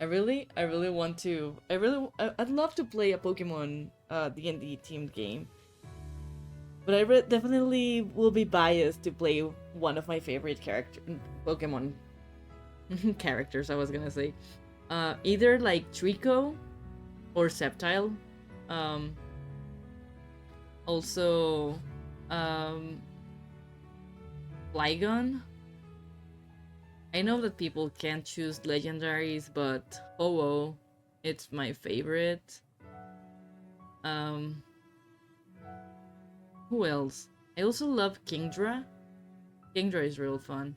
I really want to. I'd love to play a Pokemon D&D themed game. But I definitely will be biased to play one of my favorite Pokemon characters, I was gonna say. Either like Trico or Sceptile. Also, Flygon. I know that people can't choose legendaries, but Ho-Oh, it's my favorite. Who else? I also love Kingdra. Kingdra is real fun.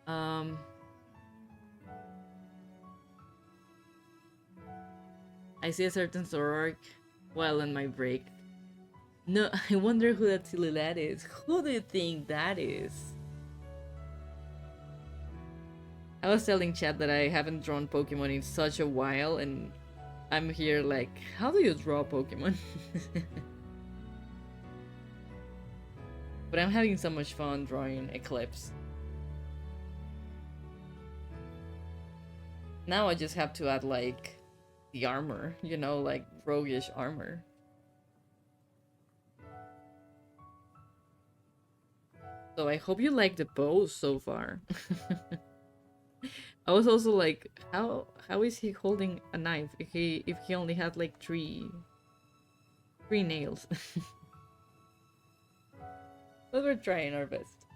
I see a certain Zoroark while on my break. No, I wonder who that silly lad is. Who do you think that is? I was telling Chad that I haven't drawn Pokemon in such a while, and I'm here like, how do you draw Pokemon? But I'm having so much fun drawing Eclipse. Now I just have to add like the armor, you know, like roguish armor. So I hope you like the pose so far. I was also like, how is he holding a knife if he only had like three nails? But we're trying our best.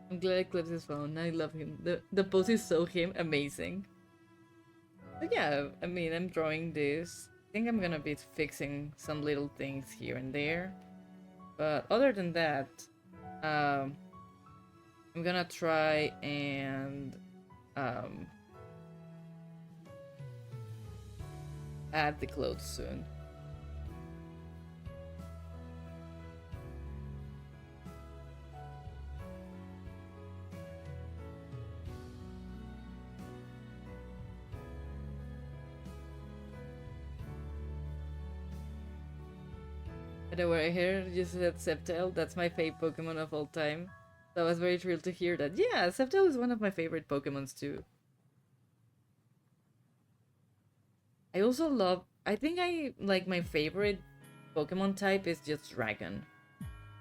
I'm glad Eclipse is found. I love him. The pose is so him, amazing. But yeah, I mean, I'm drawing this. I think I'm gonna be fixing some little things here and there. But other than that, I'm gonna try and add the clothes soon. By the way, I heard you said Sceptile. That's my favorite Pokemon of all time. So I was very thrilled to hear that. Yeah, Sceptile is one of my favorite Pokemons too. I also love... I think my favorite Pokemon type is just Dragon.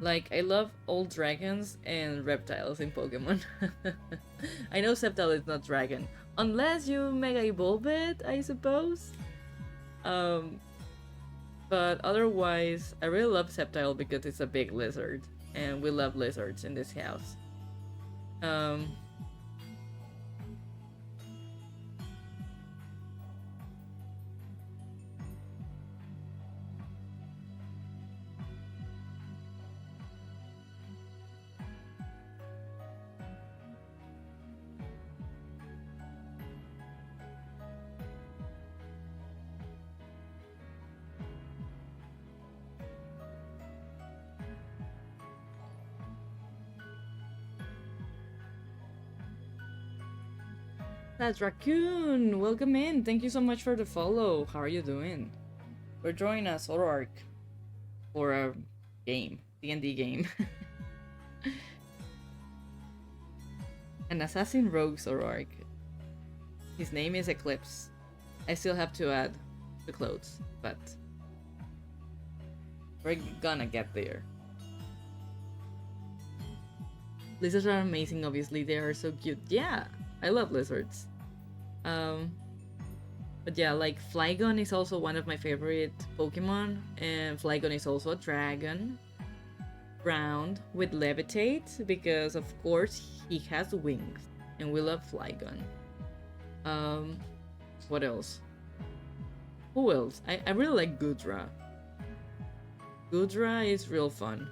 Like, I love all dragons and reptiles in Pokemon. I know Sceptile is not dragon. Unless you Mega Evolve it, I suppose. But otherwise, I really love Sceptile because it's a big lizard. And we love lizards in this house. That's Raccoon! Welcome in! Thank you so much for the follow. How are you doing? We're drawing a Zoroark for a game. D&D game. An assassin rogue Zoroark. His name is Eclipse. I still have to add the clothes, but we're gonna get there. Lizards are amazing, obviously. They are so cute. Yeah, I love lizards. Um, but yeah, like Flygon is also one of my favorite Pokemon, and Flygon is also a dragon, round with levitate, because of course he has wings, and we love Flygon. Um, what else? Who else? I really like Gudra. Gudra is real fun.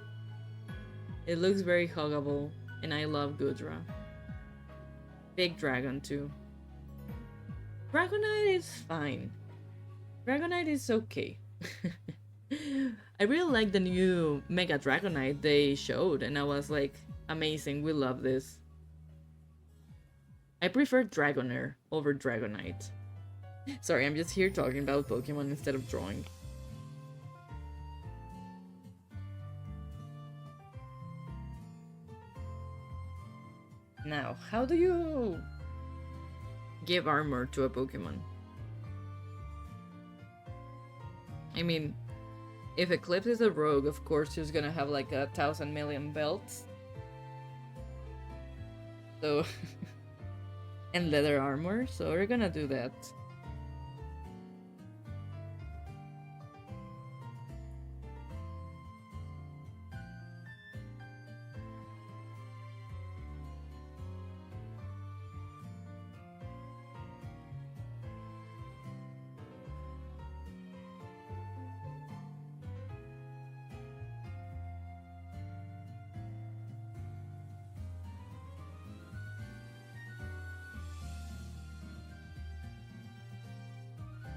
It looks very huggable, and I love Gudra. Big dragon too. Dragonite is fine. Dragonite is okay. I really like the new Mega Dragonite they showed, and I was like, amazing, we love this. I prefer Dragonair over Dragonite. Sorry, I'm just here talking about Pokemon instead of drawing. Now, how do you give armor to a Pokemon? I mean, if Eclipse is a rogue, of course he's gonna have like 1,000 million belts. So, and leather armor, so we're gonna do that.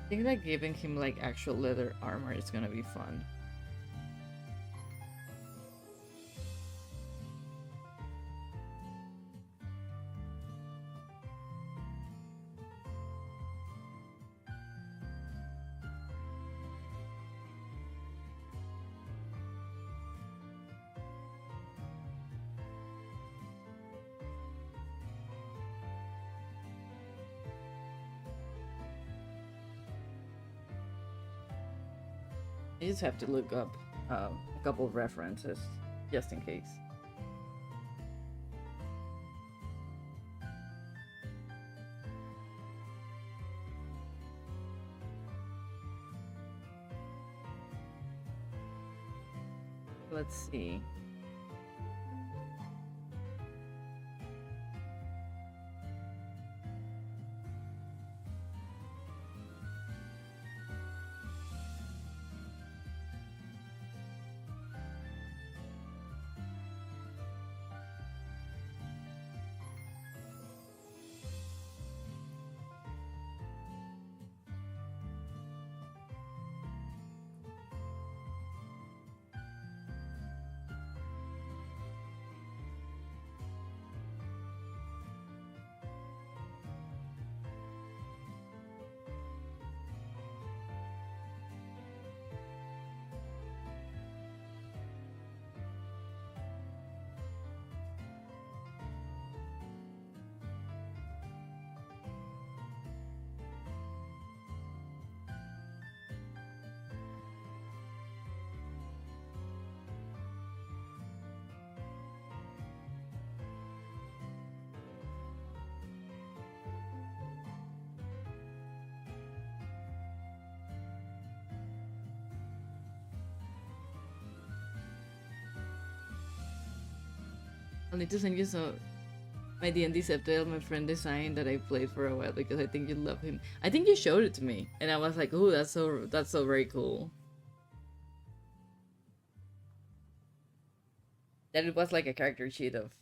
I think that giving him like actual leather armor is gonna be fun. I just have to look up a couple of references, just in case. Let's see. I'll need to send you some my D&D Septail my friend designed that I played for a while because I think you'd love him. I think you showed it to me, and I was like, "Oh, that's so very cool." That it was like a character sheet of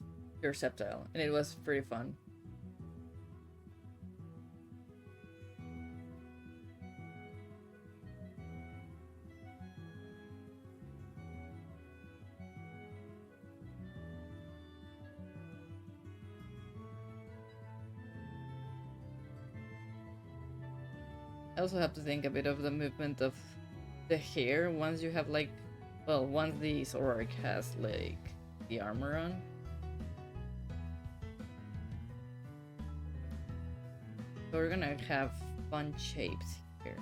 your Septile, and it was pretty fun. I also have to think a bit of the movement of the hair once you have like, well, once the Zoroark has like the armor on. So we're gonna have fun shapes here.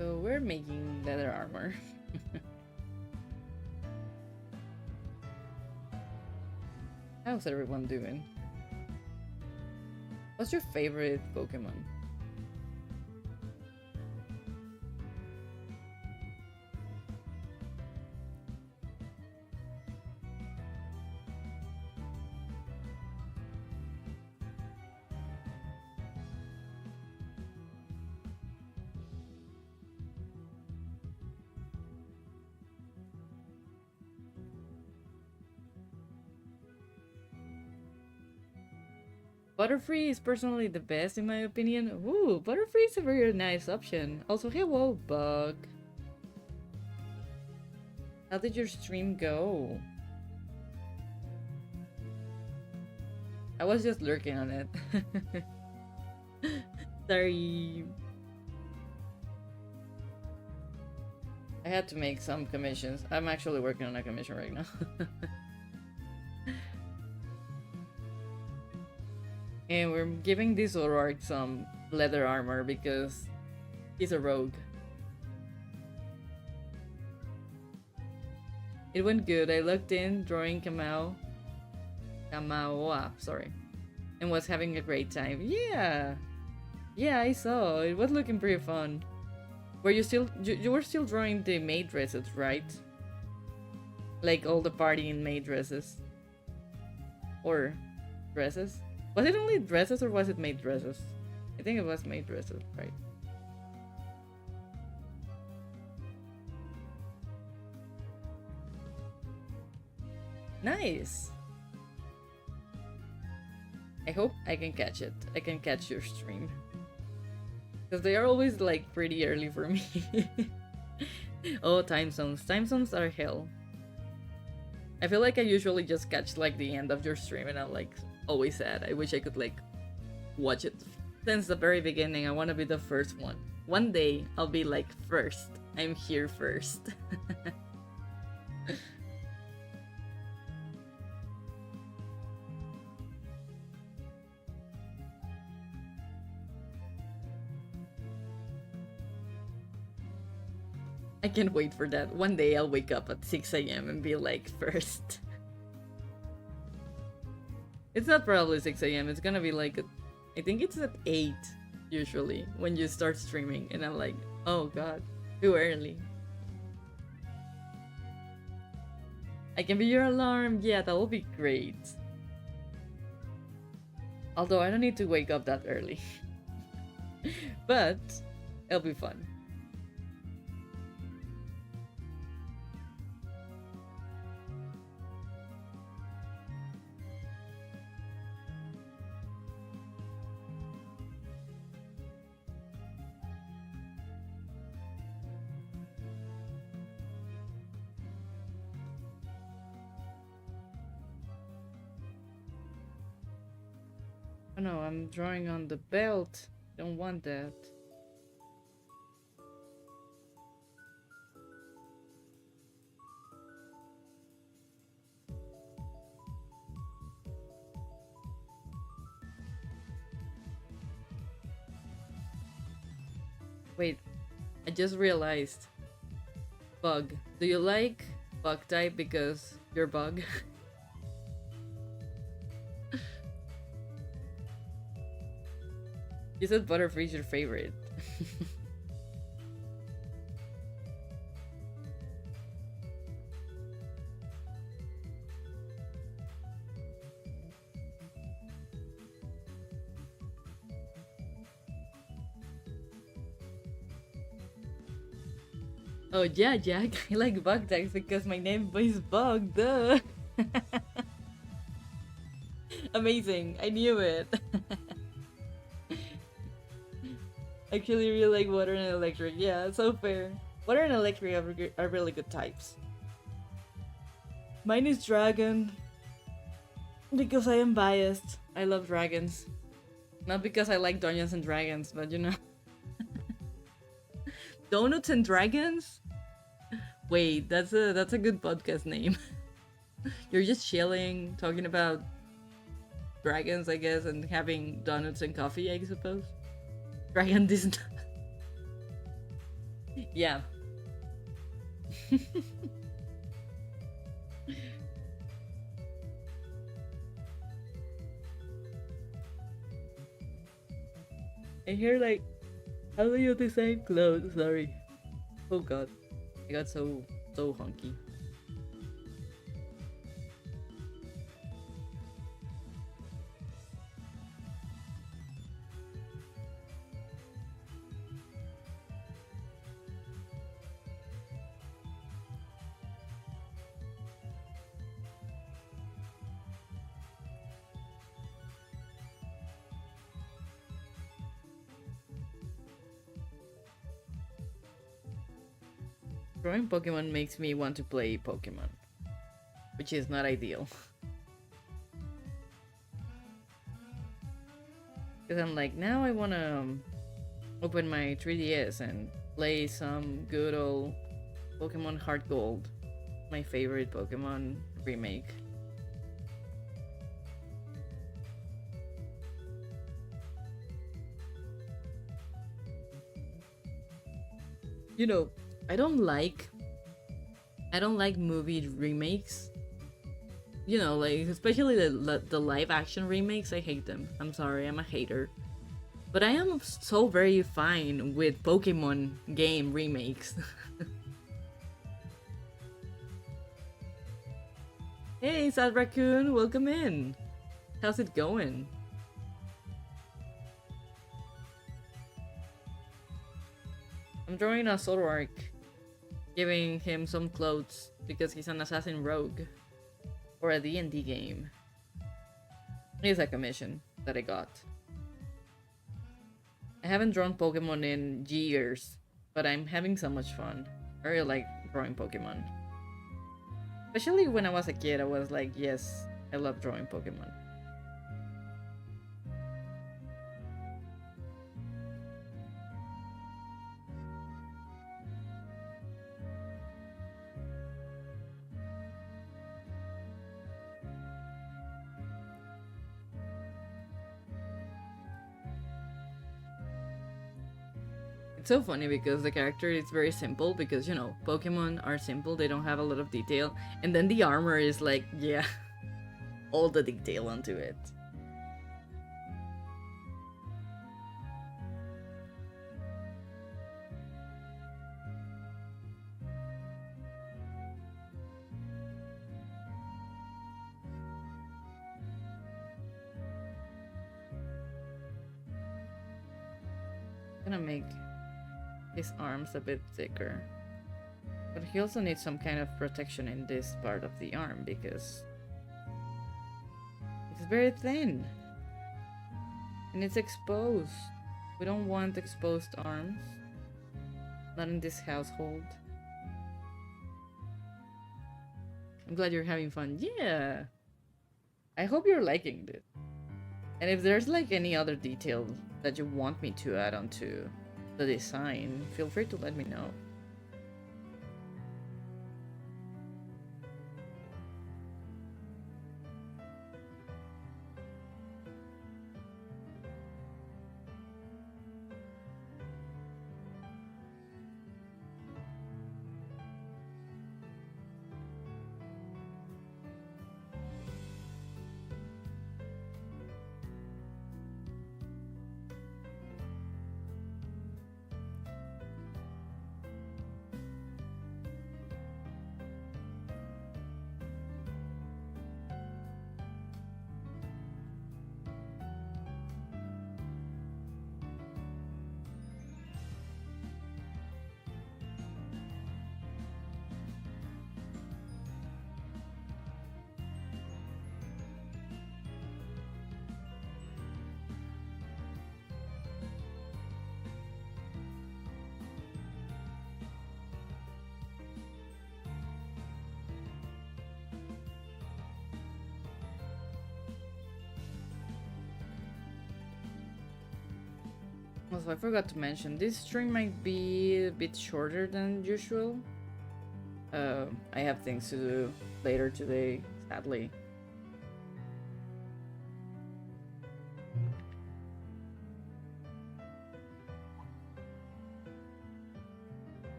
So we're making leather armor. How's everyone doing? What's your favorite Pokemon? Butterfree is personally the best in my opinion. Ooh, Butterfree is a very nice option. Also, hello, Bug. How did your stream go? I was just lurking on it. Sorry. I had to make some commissions. I'm actually working on a commission right now. And we're giving this Zoroark some leather armor because he's a rogue. It went good. I looked in drawing Kamaoa, sorry, and was having a great time. Yeah, I saw. It was looking pretty fun. Were you still you were still drawing the maid dresses, right? Like all the party in maid dresses, or dresses? Was it only dresses or was it maid dresses? I think it was maid dresses, right? Nice! I hope I can catch it. I can catch your stream. Because they are always like pretty early for me. Oh, time zones. Time zones are hell. I feel like I usually just catch like the end of your stream and I'm like always sad. I wish I could like watch it since the very beginning. I want to be the first one. One day I'll be like first. I'm here first. I can't wait for that. One day I'll wake up at 6 a.m. and be like first. It's not probably 6 a.m. It's gonna be like, I think it's at 8 usually when you start streaming. And I'm like, oh god, too early. I can be your alarm. Yeah, that will be great. Although I don't need to wake up that early. But it'll be fun. Oh no, I'm drawing on the belt. Don't want that. Wait, I just realized. Bug. Do you like bug type because you're bug? You said Butterfree's your favorite. Oh yeah, Jack. I like bug types because my name is Bug, duh. Amazing. I knew it. Actually really like water and electric. Yeah, it's so fair. Water and electric are really good types. Mine is dragon. Because I am biased. I love dragons. Not because I like Dungeons and Dragons, but you know. Donuts and Dragons? Wait, that's a good podcast name. You're just chilling, talking about dragons, I guess, and having donuts and coffee, I suppose. Dragon Disney. Yeah. I hear like, how do you design clothes? Sorry. Oh god. I got so hunky. Drawing Pokemon makes me want to play Pokemon, which is not ideal. Because I'm like, now I wanna open my 3DS and play some good old Pokemon Heart Gold, my favorite Pokemon remake. You know, I don't like movie remakes. You know, like especially the live action remakes. I hate them. I'm sorry, I'm a hater. But I am so very fine with Pokemon game remakes. Hey, Sad Raccoon, welcome in. How's it going? I'm drawing a Zoroark, giving him some clothes because he's an assassin rogue for a D&D game. It's like a commission that I got. I haven't drawn Pokemon in years, but I'm having so much fun. I really like drawing Pokemon. Especially when I was a kid, I was like, yes, I love drawing Pokemon. It's so funny because the character is very simple because, you know, Pokemon are simple, they don't have a lot of detail. And then the armor is like, yeah, all the detail onto it. I'm gonna make his arms a bit thicker. But he also needs some kind of protection in this part of the arm because it's very thin. And it's exposed. We don't want exposed arms. Not in this household. I'm glad you're having fun. Yeah! I hope you're liking this. And if there's like any other detail that you want me to add onto the design, feel free to let me know. Also, I forgot to mention, this stream might be a bit shorter than usual. I have things to do later today, sadly.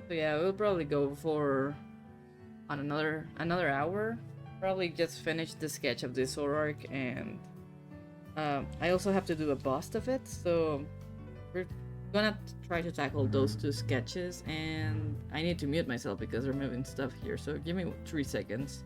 So yeah, we'll probably go for on another hour. Probably just finish the sketch of this arc, and I also have to do a bust of it, so we're gonna try to tackle those two sketches, and I need to mute myself because they're moving stuff here, so give me 3 seconds.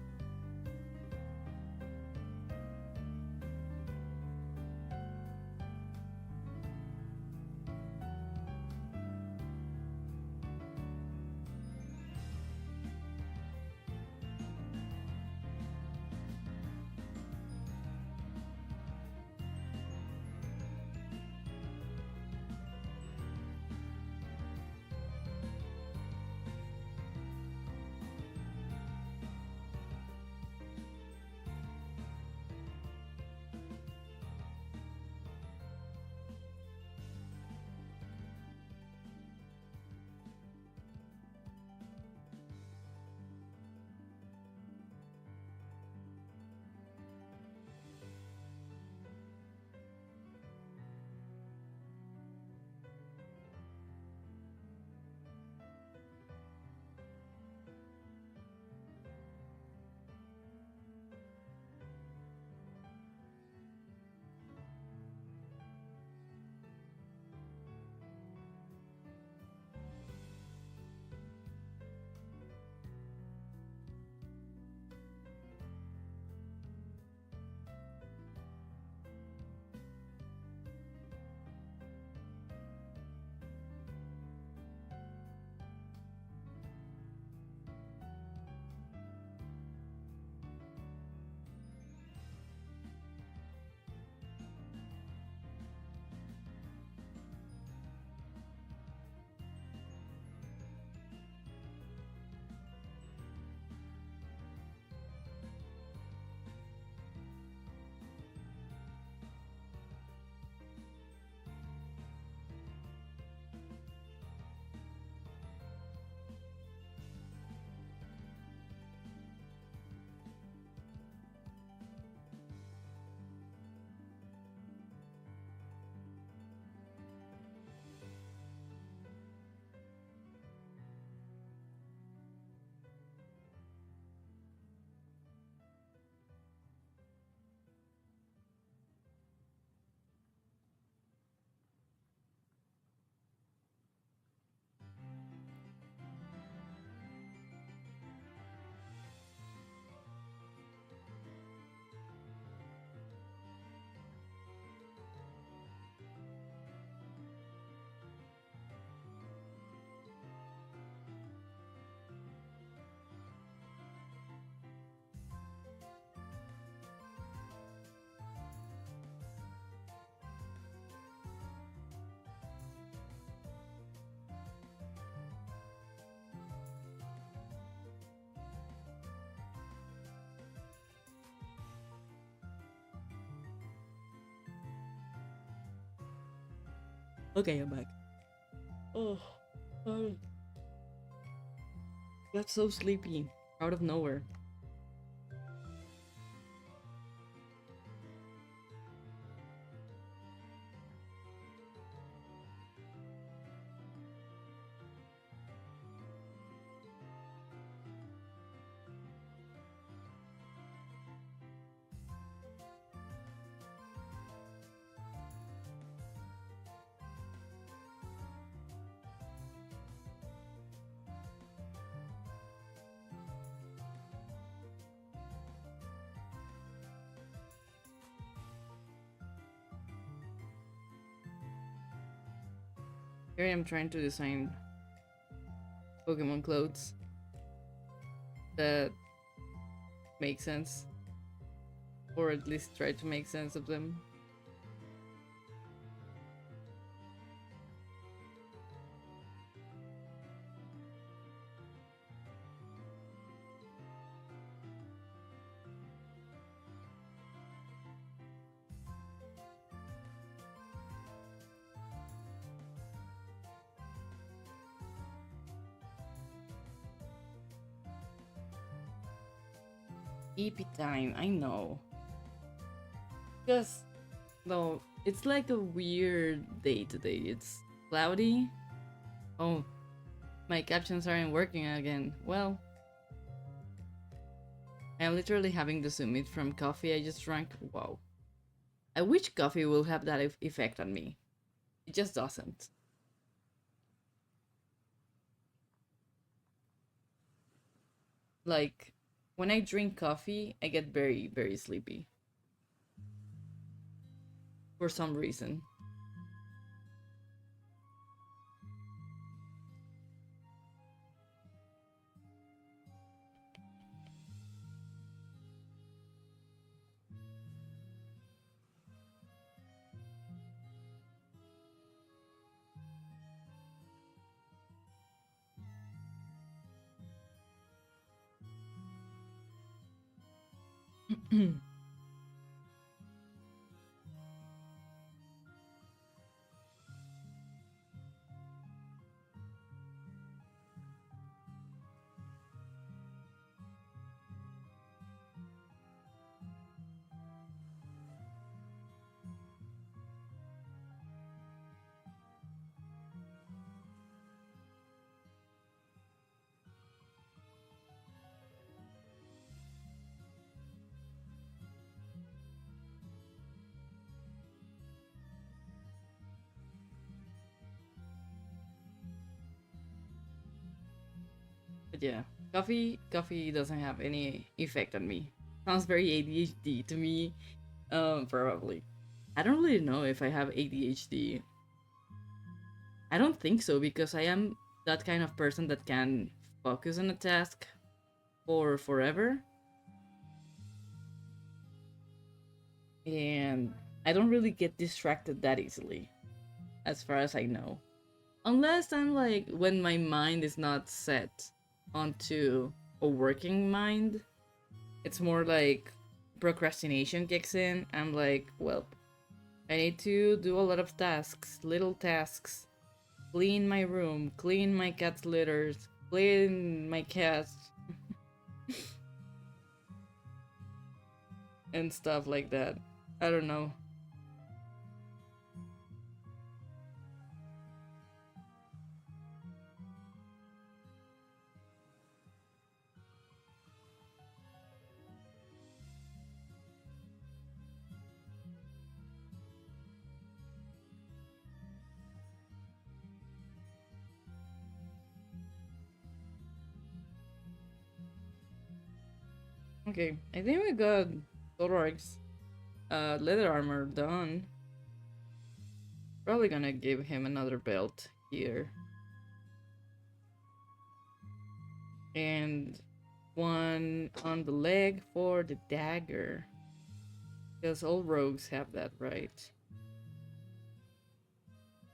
Okay, I'm back. Oh, oh, got so sleepy out of nowhere. Here I am trying to design Pokemon clothes that make sense, or at least try to make sense of them. EP time, I know. Because, no, it's like a weird day today. It's cloudy. Oh, My captions aren't working again. Well, I'm literally having the summit from coffee I just drank. Wow. I wish coffee will have that effect on me. It just doesn't. Like, when I drink coffee, I get very, very sleepy. For some reason. But yeah, coffee doesn't have any effect on me. Sounds very ADHD to me. Probably. I don't really know if I have ADHD. I don't think so because I am that kind of person that can focus on a task for forever. And I don't really get distracted that easily, as far as I know. Unless I'm like when my mind is not set onto a working mind, it's more like procrastination kicks in. I'm like, well, I need to do a lot of tasks, little tasks. Clean my room, clean my cat's litters, clean my cats, and stuff like that. I don't know. Okay, I think we got Thororg's leather armor done. Probably gonna give him another belt here. And one on the leg for the dagger. Because all rogues have that, right?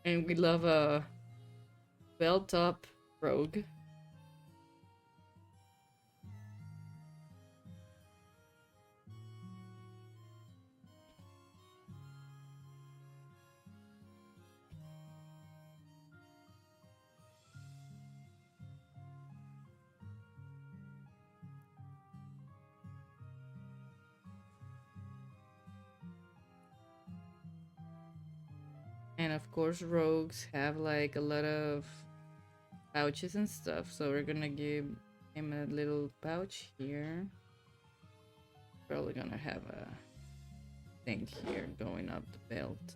And we love a belt up rogue. And of course, rogues have like a lot of pouches and stuff, so we're gonna give him a little pouch here. Probably gonna have a thing here going up the belt.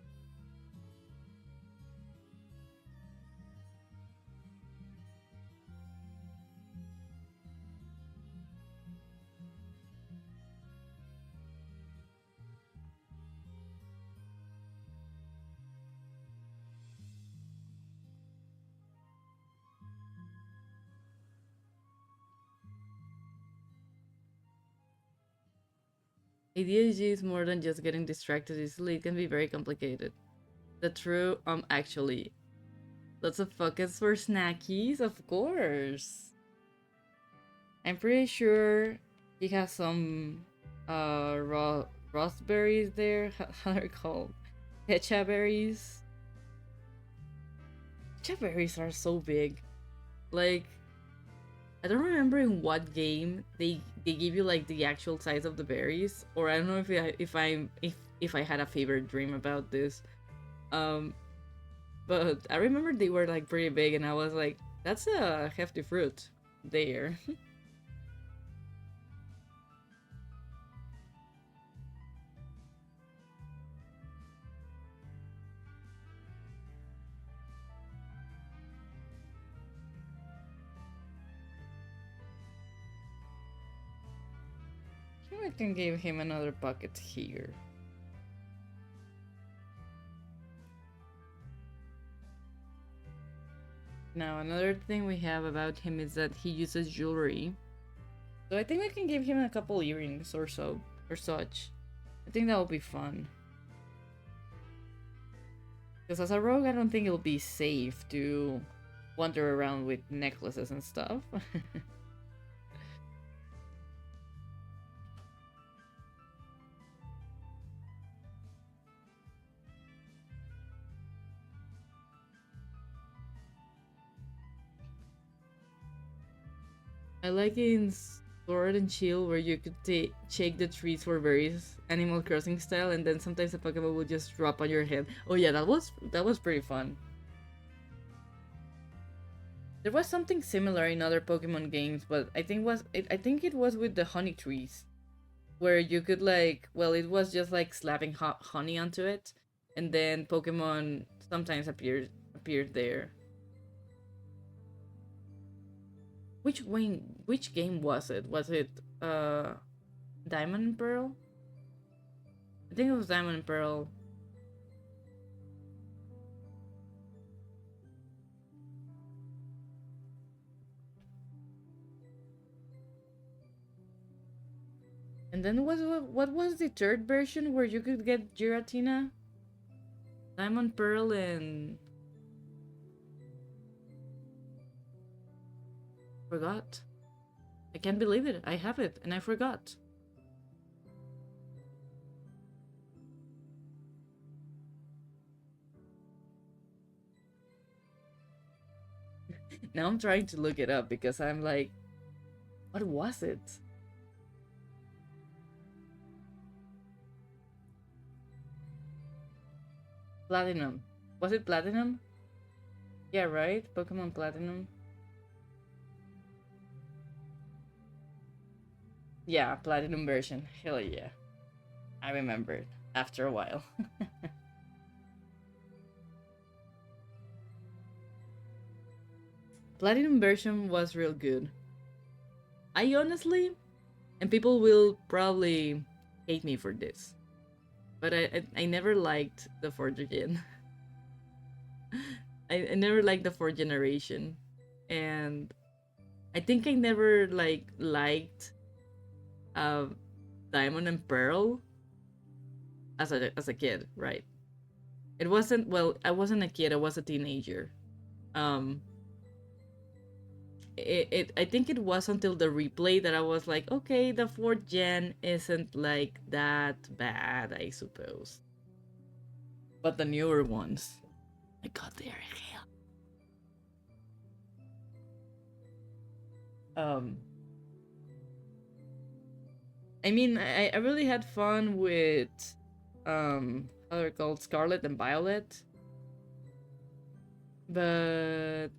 ADHD is more than just getting distracted easily, it can be very complicated. The true, actually, lots of focus for snackies, of course. I'm pretty sure he has some raspberries there. How they're called? Pecha berries. Pecha berries are so big. Like, I don't remember in what game they give you like the actual size of the berries, or I don't know if I had a favorite dream about this. Um, but I remember they were like pretty big, and I was like, That's a hefty fruit there. I can give him another bucket here. Now, another thing we have about him is that he uses jewelry. So I think we can give him a couple earrings or so, or such. I think that will be fun. Because as a rogue, I don't think it'll be safe to wander around with necklaces and stuff. I like in Sword and Shield where you could shake the trees for berries, Animal Crossing style, and then sometimes a Pokemon would just drop on your head. Oh yeah, that was pretty fun. There was something similar in other Pokemon games, but I think it was with the honey trees, where you could like, well, it was just like slapping honey onto it, and then Pokemon sometimes appeared there. Which game was it? Was it Diamond and Pearl? I think it was Diamond and Pearl. And then what was the third version where you could get Giratina? Diamond, Pearl, and forgot. I can't believe it. I have it and I forgot. Now I'm trying to look it up because I'm like, what was it? Platinum. Was it Platinum? Yeah, right? Pokemon Platinum. Yeah, Platinum version. Hell yeah. I remembered after a while. Platinum version was real good. I honestly, and people will probably hate me for this, but I never liked the 4th gen. I never liked the 4th generation, and I think I never liked uh, Diamond and Pearl as a kid, right? It wasn't, well, I wasn't a kid, I was a teenager. Um I think it was until the replay that I was like, okay, the 4th gen isn't like that bad, I suppose. But the newer ones, my god, they are hell. I mean, I really had fun with how they're called, Scarlet and Violet. But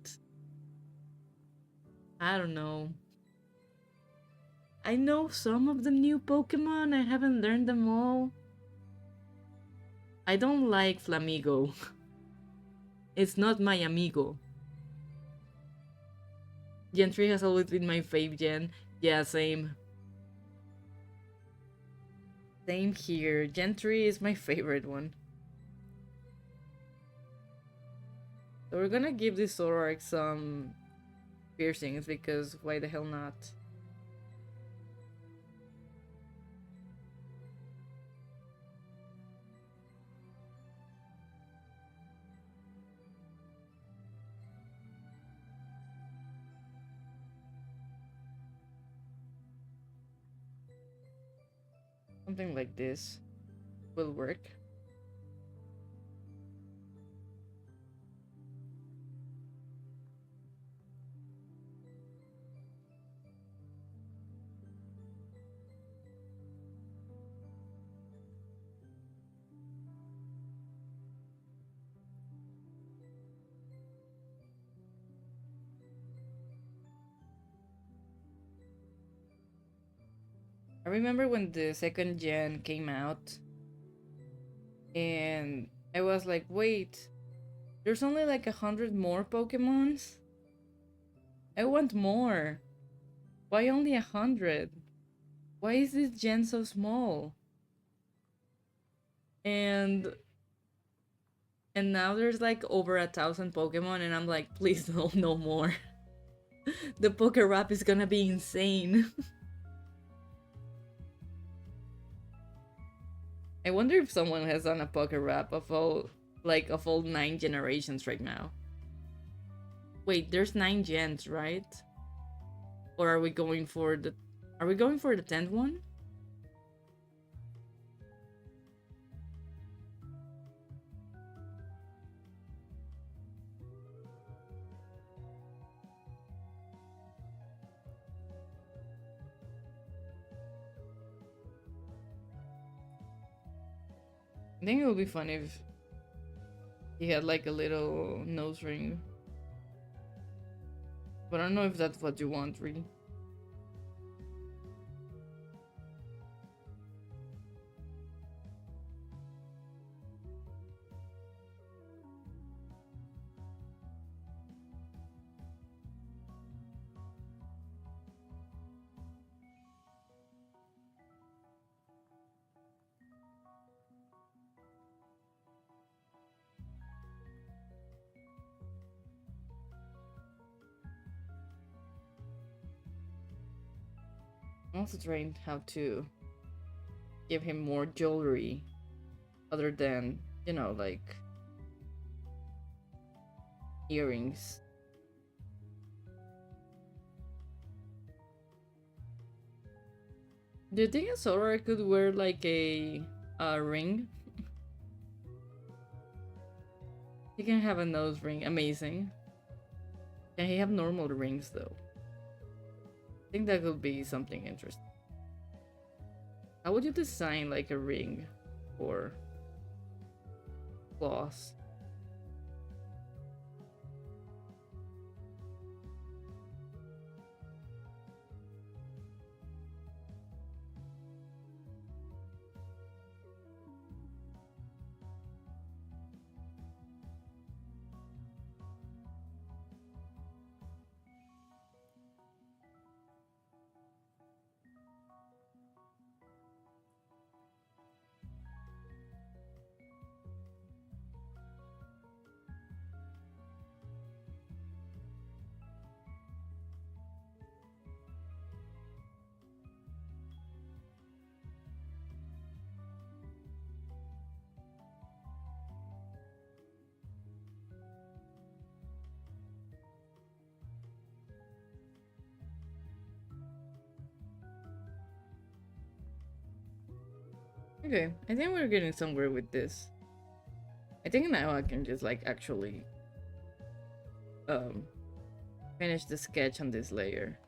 I don't know. I know some of the new Pokemon, I haven't learned them all. I don't like Flamigo. It's not my amigo. Gen 3 has always been my fave gen. Yeah, same. Same here. Gen 3 is my favorite one. So we're gonna give this Zoroark some piercings because why the hell not? Something like this will work. remember when the second gen came out, and I was like, wait, there's only like 100 more Pokemons? I want more. Why only 100? Why is this gen so small? And now there's like over 1,000 Pokemon, and I'm like, please no more. The Poke Rap is gonna be insane. I wonder if someone has done a Poke Rap of all 9 generations right now. Wait, there's 9 gens, right? Or are we going for the 10th one? I think it would be fun if he had like a little nose ring. But I don't know if that's what you want, really. I'm also trying how to give him more jewelry other than, you know, like earrings. Do you think Sora could wear like a ring? He can have a nose ring. Amazing. Can he have normal rings though? I think that could be something interesting. How would you design like a ring for claws? Okay, I think we're getting somewhere with this. I think now I can just like actually finish the sketch on this layer.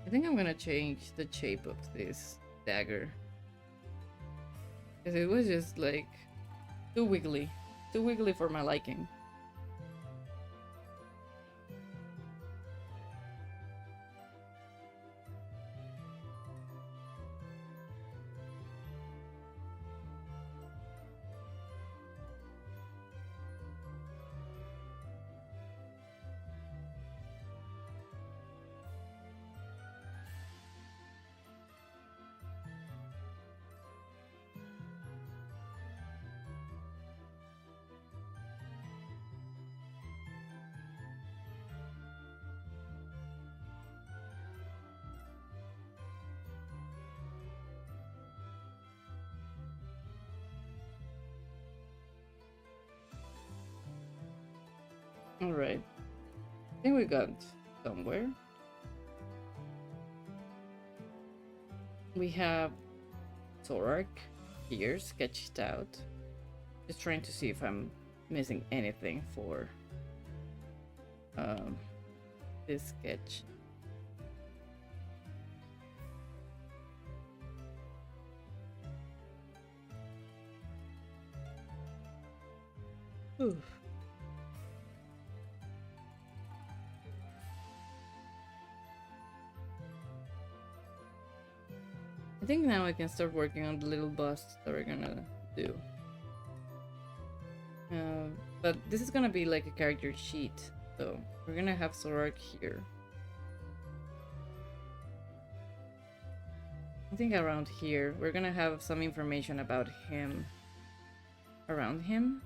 I think I'm gonna change the shape of this dagger. Because it was just like too wiggly. Too wiggly for my liking. Alright. I think we got somewhere. We have Zorak here sketched out. Just trying to see if I'm missing anything for this sketch. Ooh. I think now I can start working on the little busts that we're gonna do. But this is gonna be like a character sheet, so we're gonna have Zorak here. I think around here we're gonna have some information about him around him.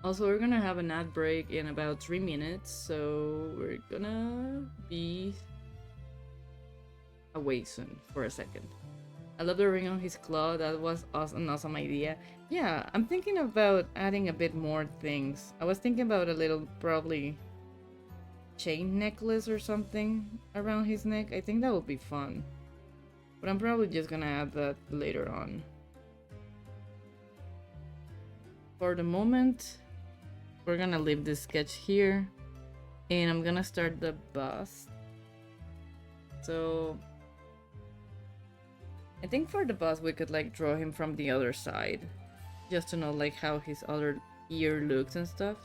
Also, we're gonna have an ad break in about 3 minutes, so we're gonna be away soon for a second. I love the ring on his claw. That was an awesome idea. Yeah, I'm thinking about adding a bit more things. I was thinking about a little, probably, chain necklace or something around his neck. I think that would be fun. But I'm probably just gonna add that later on. For the moment, we're gonna leave this sketch here. And I'm gonna start the bust. So I think for the bust we could like draw him from the other side. Just to know like how his other ear looks and stuff.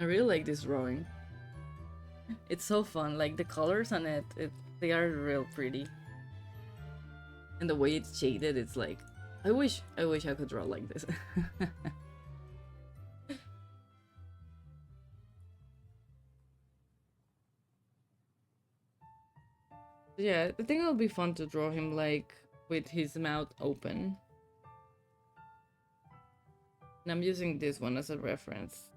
I really like this drawing. It's so fun, like the colors on it, they are real pretty. And the way it's shaded, it's like, I wish I could draw like this. Yeah, I think it'll be fun to draw him like with his mouth open. And I'm using this one as a reference.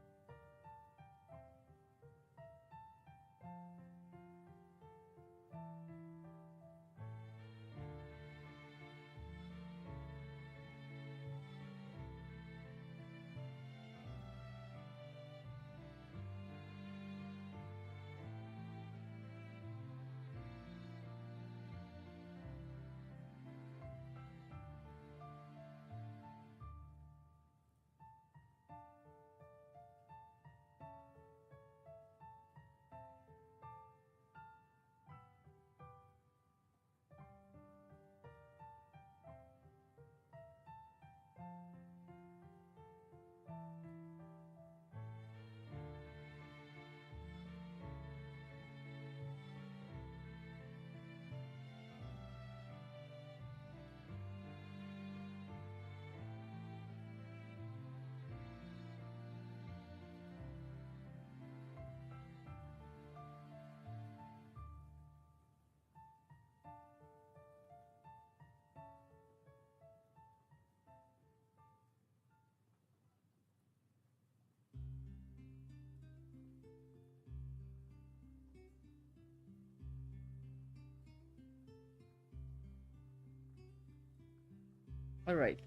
Alright.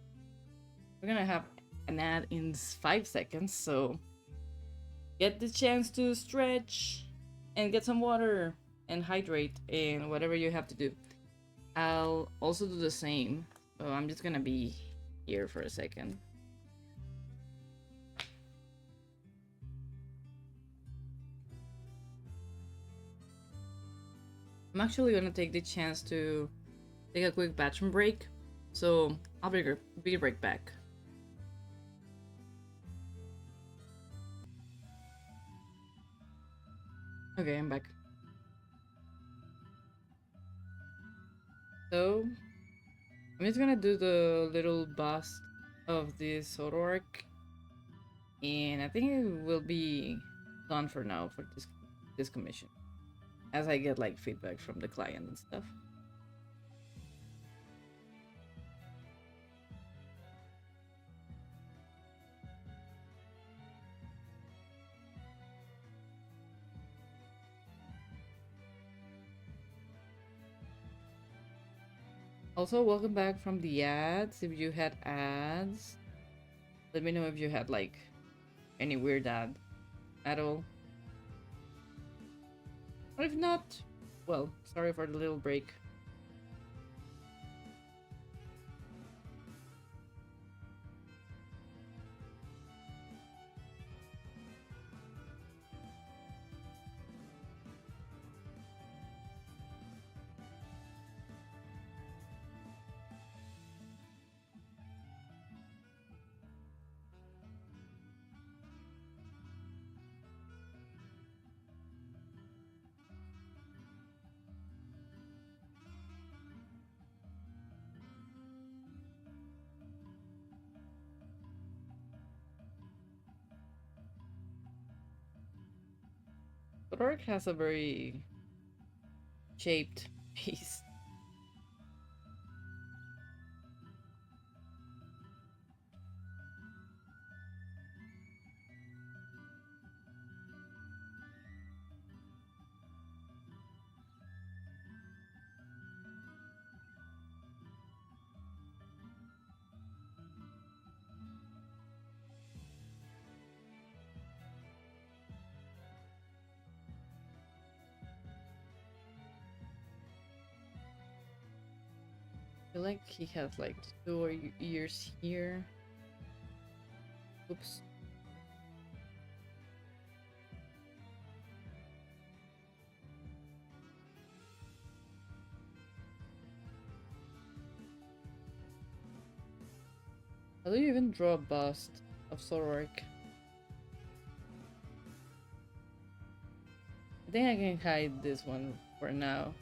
We're gonna have an ad in 5 seconds, so get the chance to stretch and get some water and hydrate and whatever you have to do. I'll also do the same, so I'm just gonna be here for a second. I'm actually gonna take the chance to take a quick bathroom break, so I'll be right back. Okay, I'm back. So I'm just gonna do the little bust of this photo arc, and I think it will be done for now for this commission, as I get like feedback from the client and stuff. Also, welcome back from the ads. If you had ads, let me know if you had like any weird ad at all. Or if not, well, sorry for the little break. But Orc has a very shaped piece. I feel like he has like 2 ears here. Oops. How do you even draw a bust of Sorork? I think I can hide this one for now.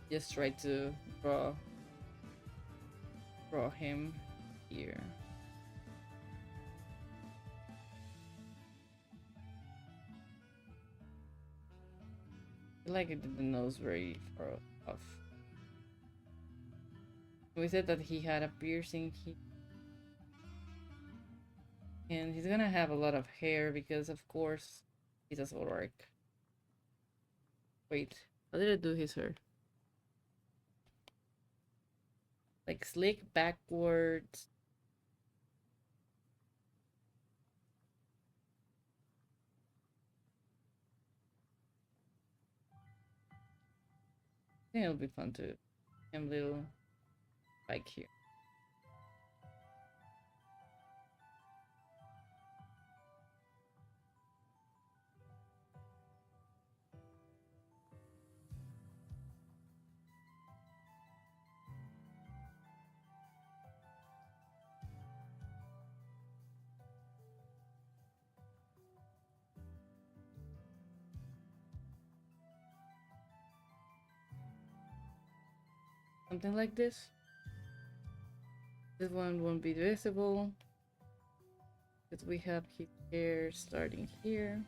Just try to draw him here. I feel like I did the nose very far off. We said that he had a piercing here. And he's gonna have a lot of hair because, of course, he's a Zoroark. Wait, how did I do his hair? Like slick backwards. I think it'll be fun to have a little bike here. Something like this. This one won't be visible because we have his hair starting here.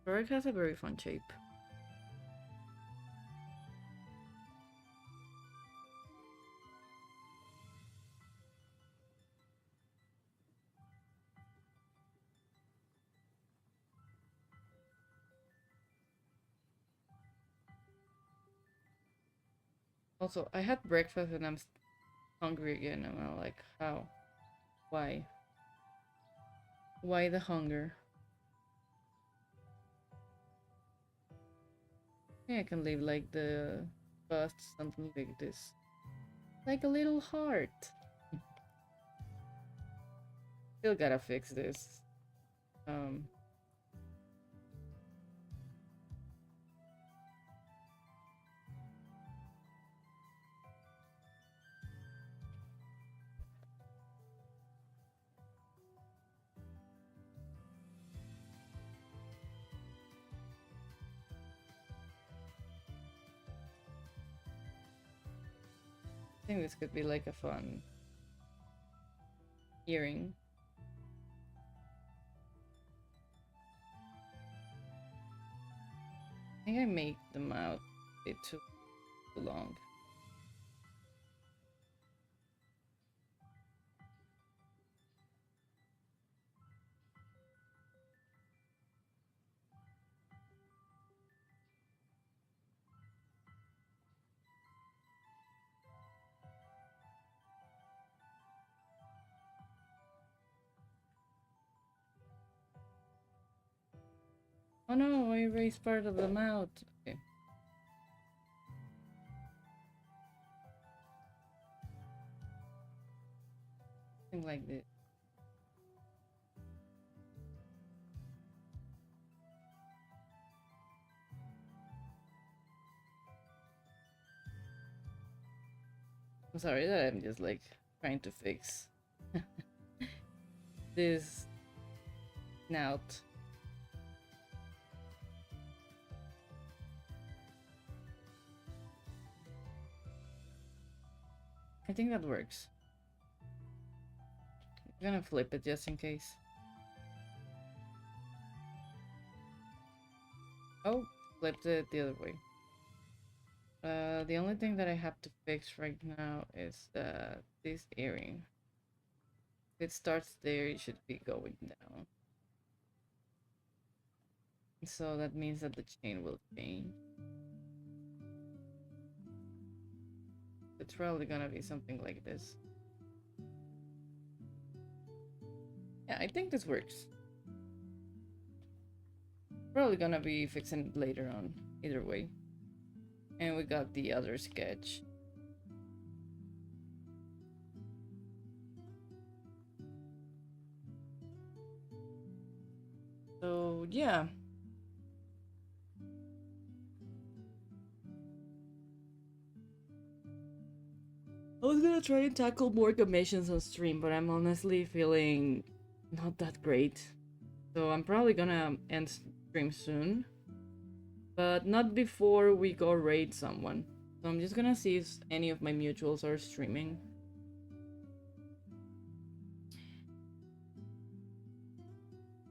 Zoroark has a very fun shape. Also, I had breakfast and I'm hungry again. I'm like, how? Why? Why the hunger? Yeah, I can leave like the bust, something like this. Like a little heart. Still gotta fix this. think this could be like a fun earring. I think I made them out a bit too long. Oh no, I erased part of them out. Okay. Something like this. I'm sorry that I'm just like trying to fix this snout. I think that works. I'm gonna flip it just in case. Oh, flipped it the other way. The only thing that I have to fix right now is this earring. If it starts there, it should be going down. So that means that the chain will change. It's probably gonna be something like this. Yeah, I think this works. Probably gonna be fixing it later on, either way. And we got the other sketch. So yeah. I was gonna try and tackle more commissions on stream, but I'm honestly feeling not that great. So I'm probably gonna end stream soon. But not before we go raid someone. So I'm just gonna see if any of my mutuals are streaming.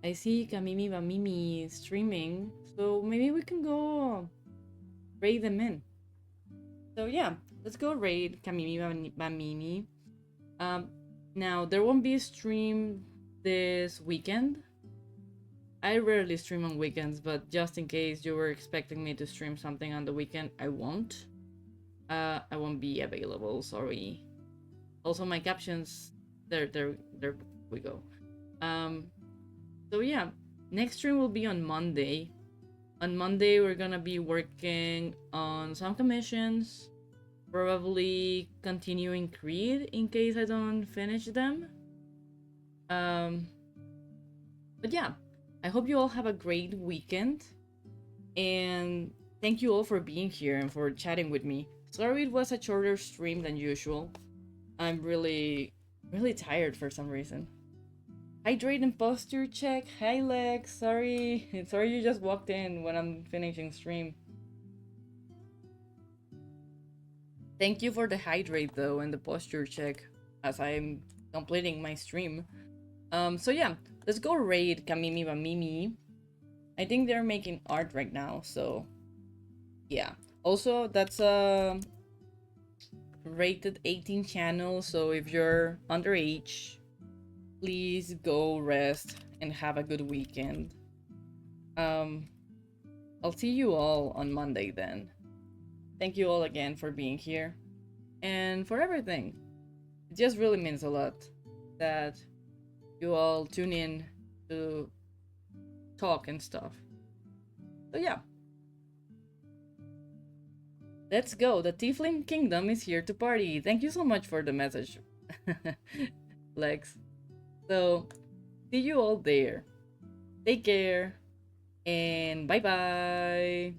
I see Kamimi Bamimi streaming, so maybe we can go raid them in. So yeah, let's go raid Kamimi Bamimi. Now there won't be a stream this weekend. I rarely stream on weekends, but just in case you were expecting me to stream something on the weekend, I won't. I won't be available, sorry. Also my captions, there we go. So yeah, next stream will be on Monday. On Monday we're gonna be working on some commissions, probably continuing Creed in case I don't finish them. But yeah, I hope you all have a great weekend, and thank you all for being here and for chatting with me. Sorry it was a shorter stream than usual. I'm really tired for some reason. Hydrate and posture check. Hi Lex, sorry you just walked in when I'm finishing stream. Thank you for the hydrate though and the posture check as I'm completing my stream. So yeah, let's go raid Kamimi Bamimi. I think they're making art right now, so yeah. Also, that's a rated 18 channel, so if you're underage, please go rest and have a good weekend. I'll see you all on Monday then. Thank you all again for being here and for everything. It just really means a lot that you all tune in to talk and stuff. So yeah. Let's go. The Tiefling Kingdom is here to party. Thank you so much for the message, Lex. So, see you all there. Take care, and bye-bye.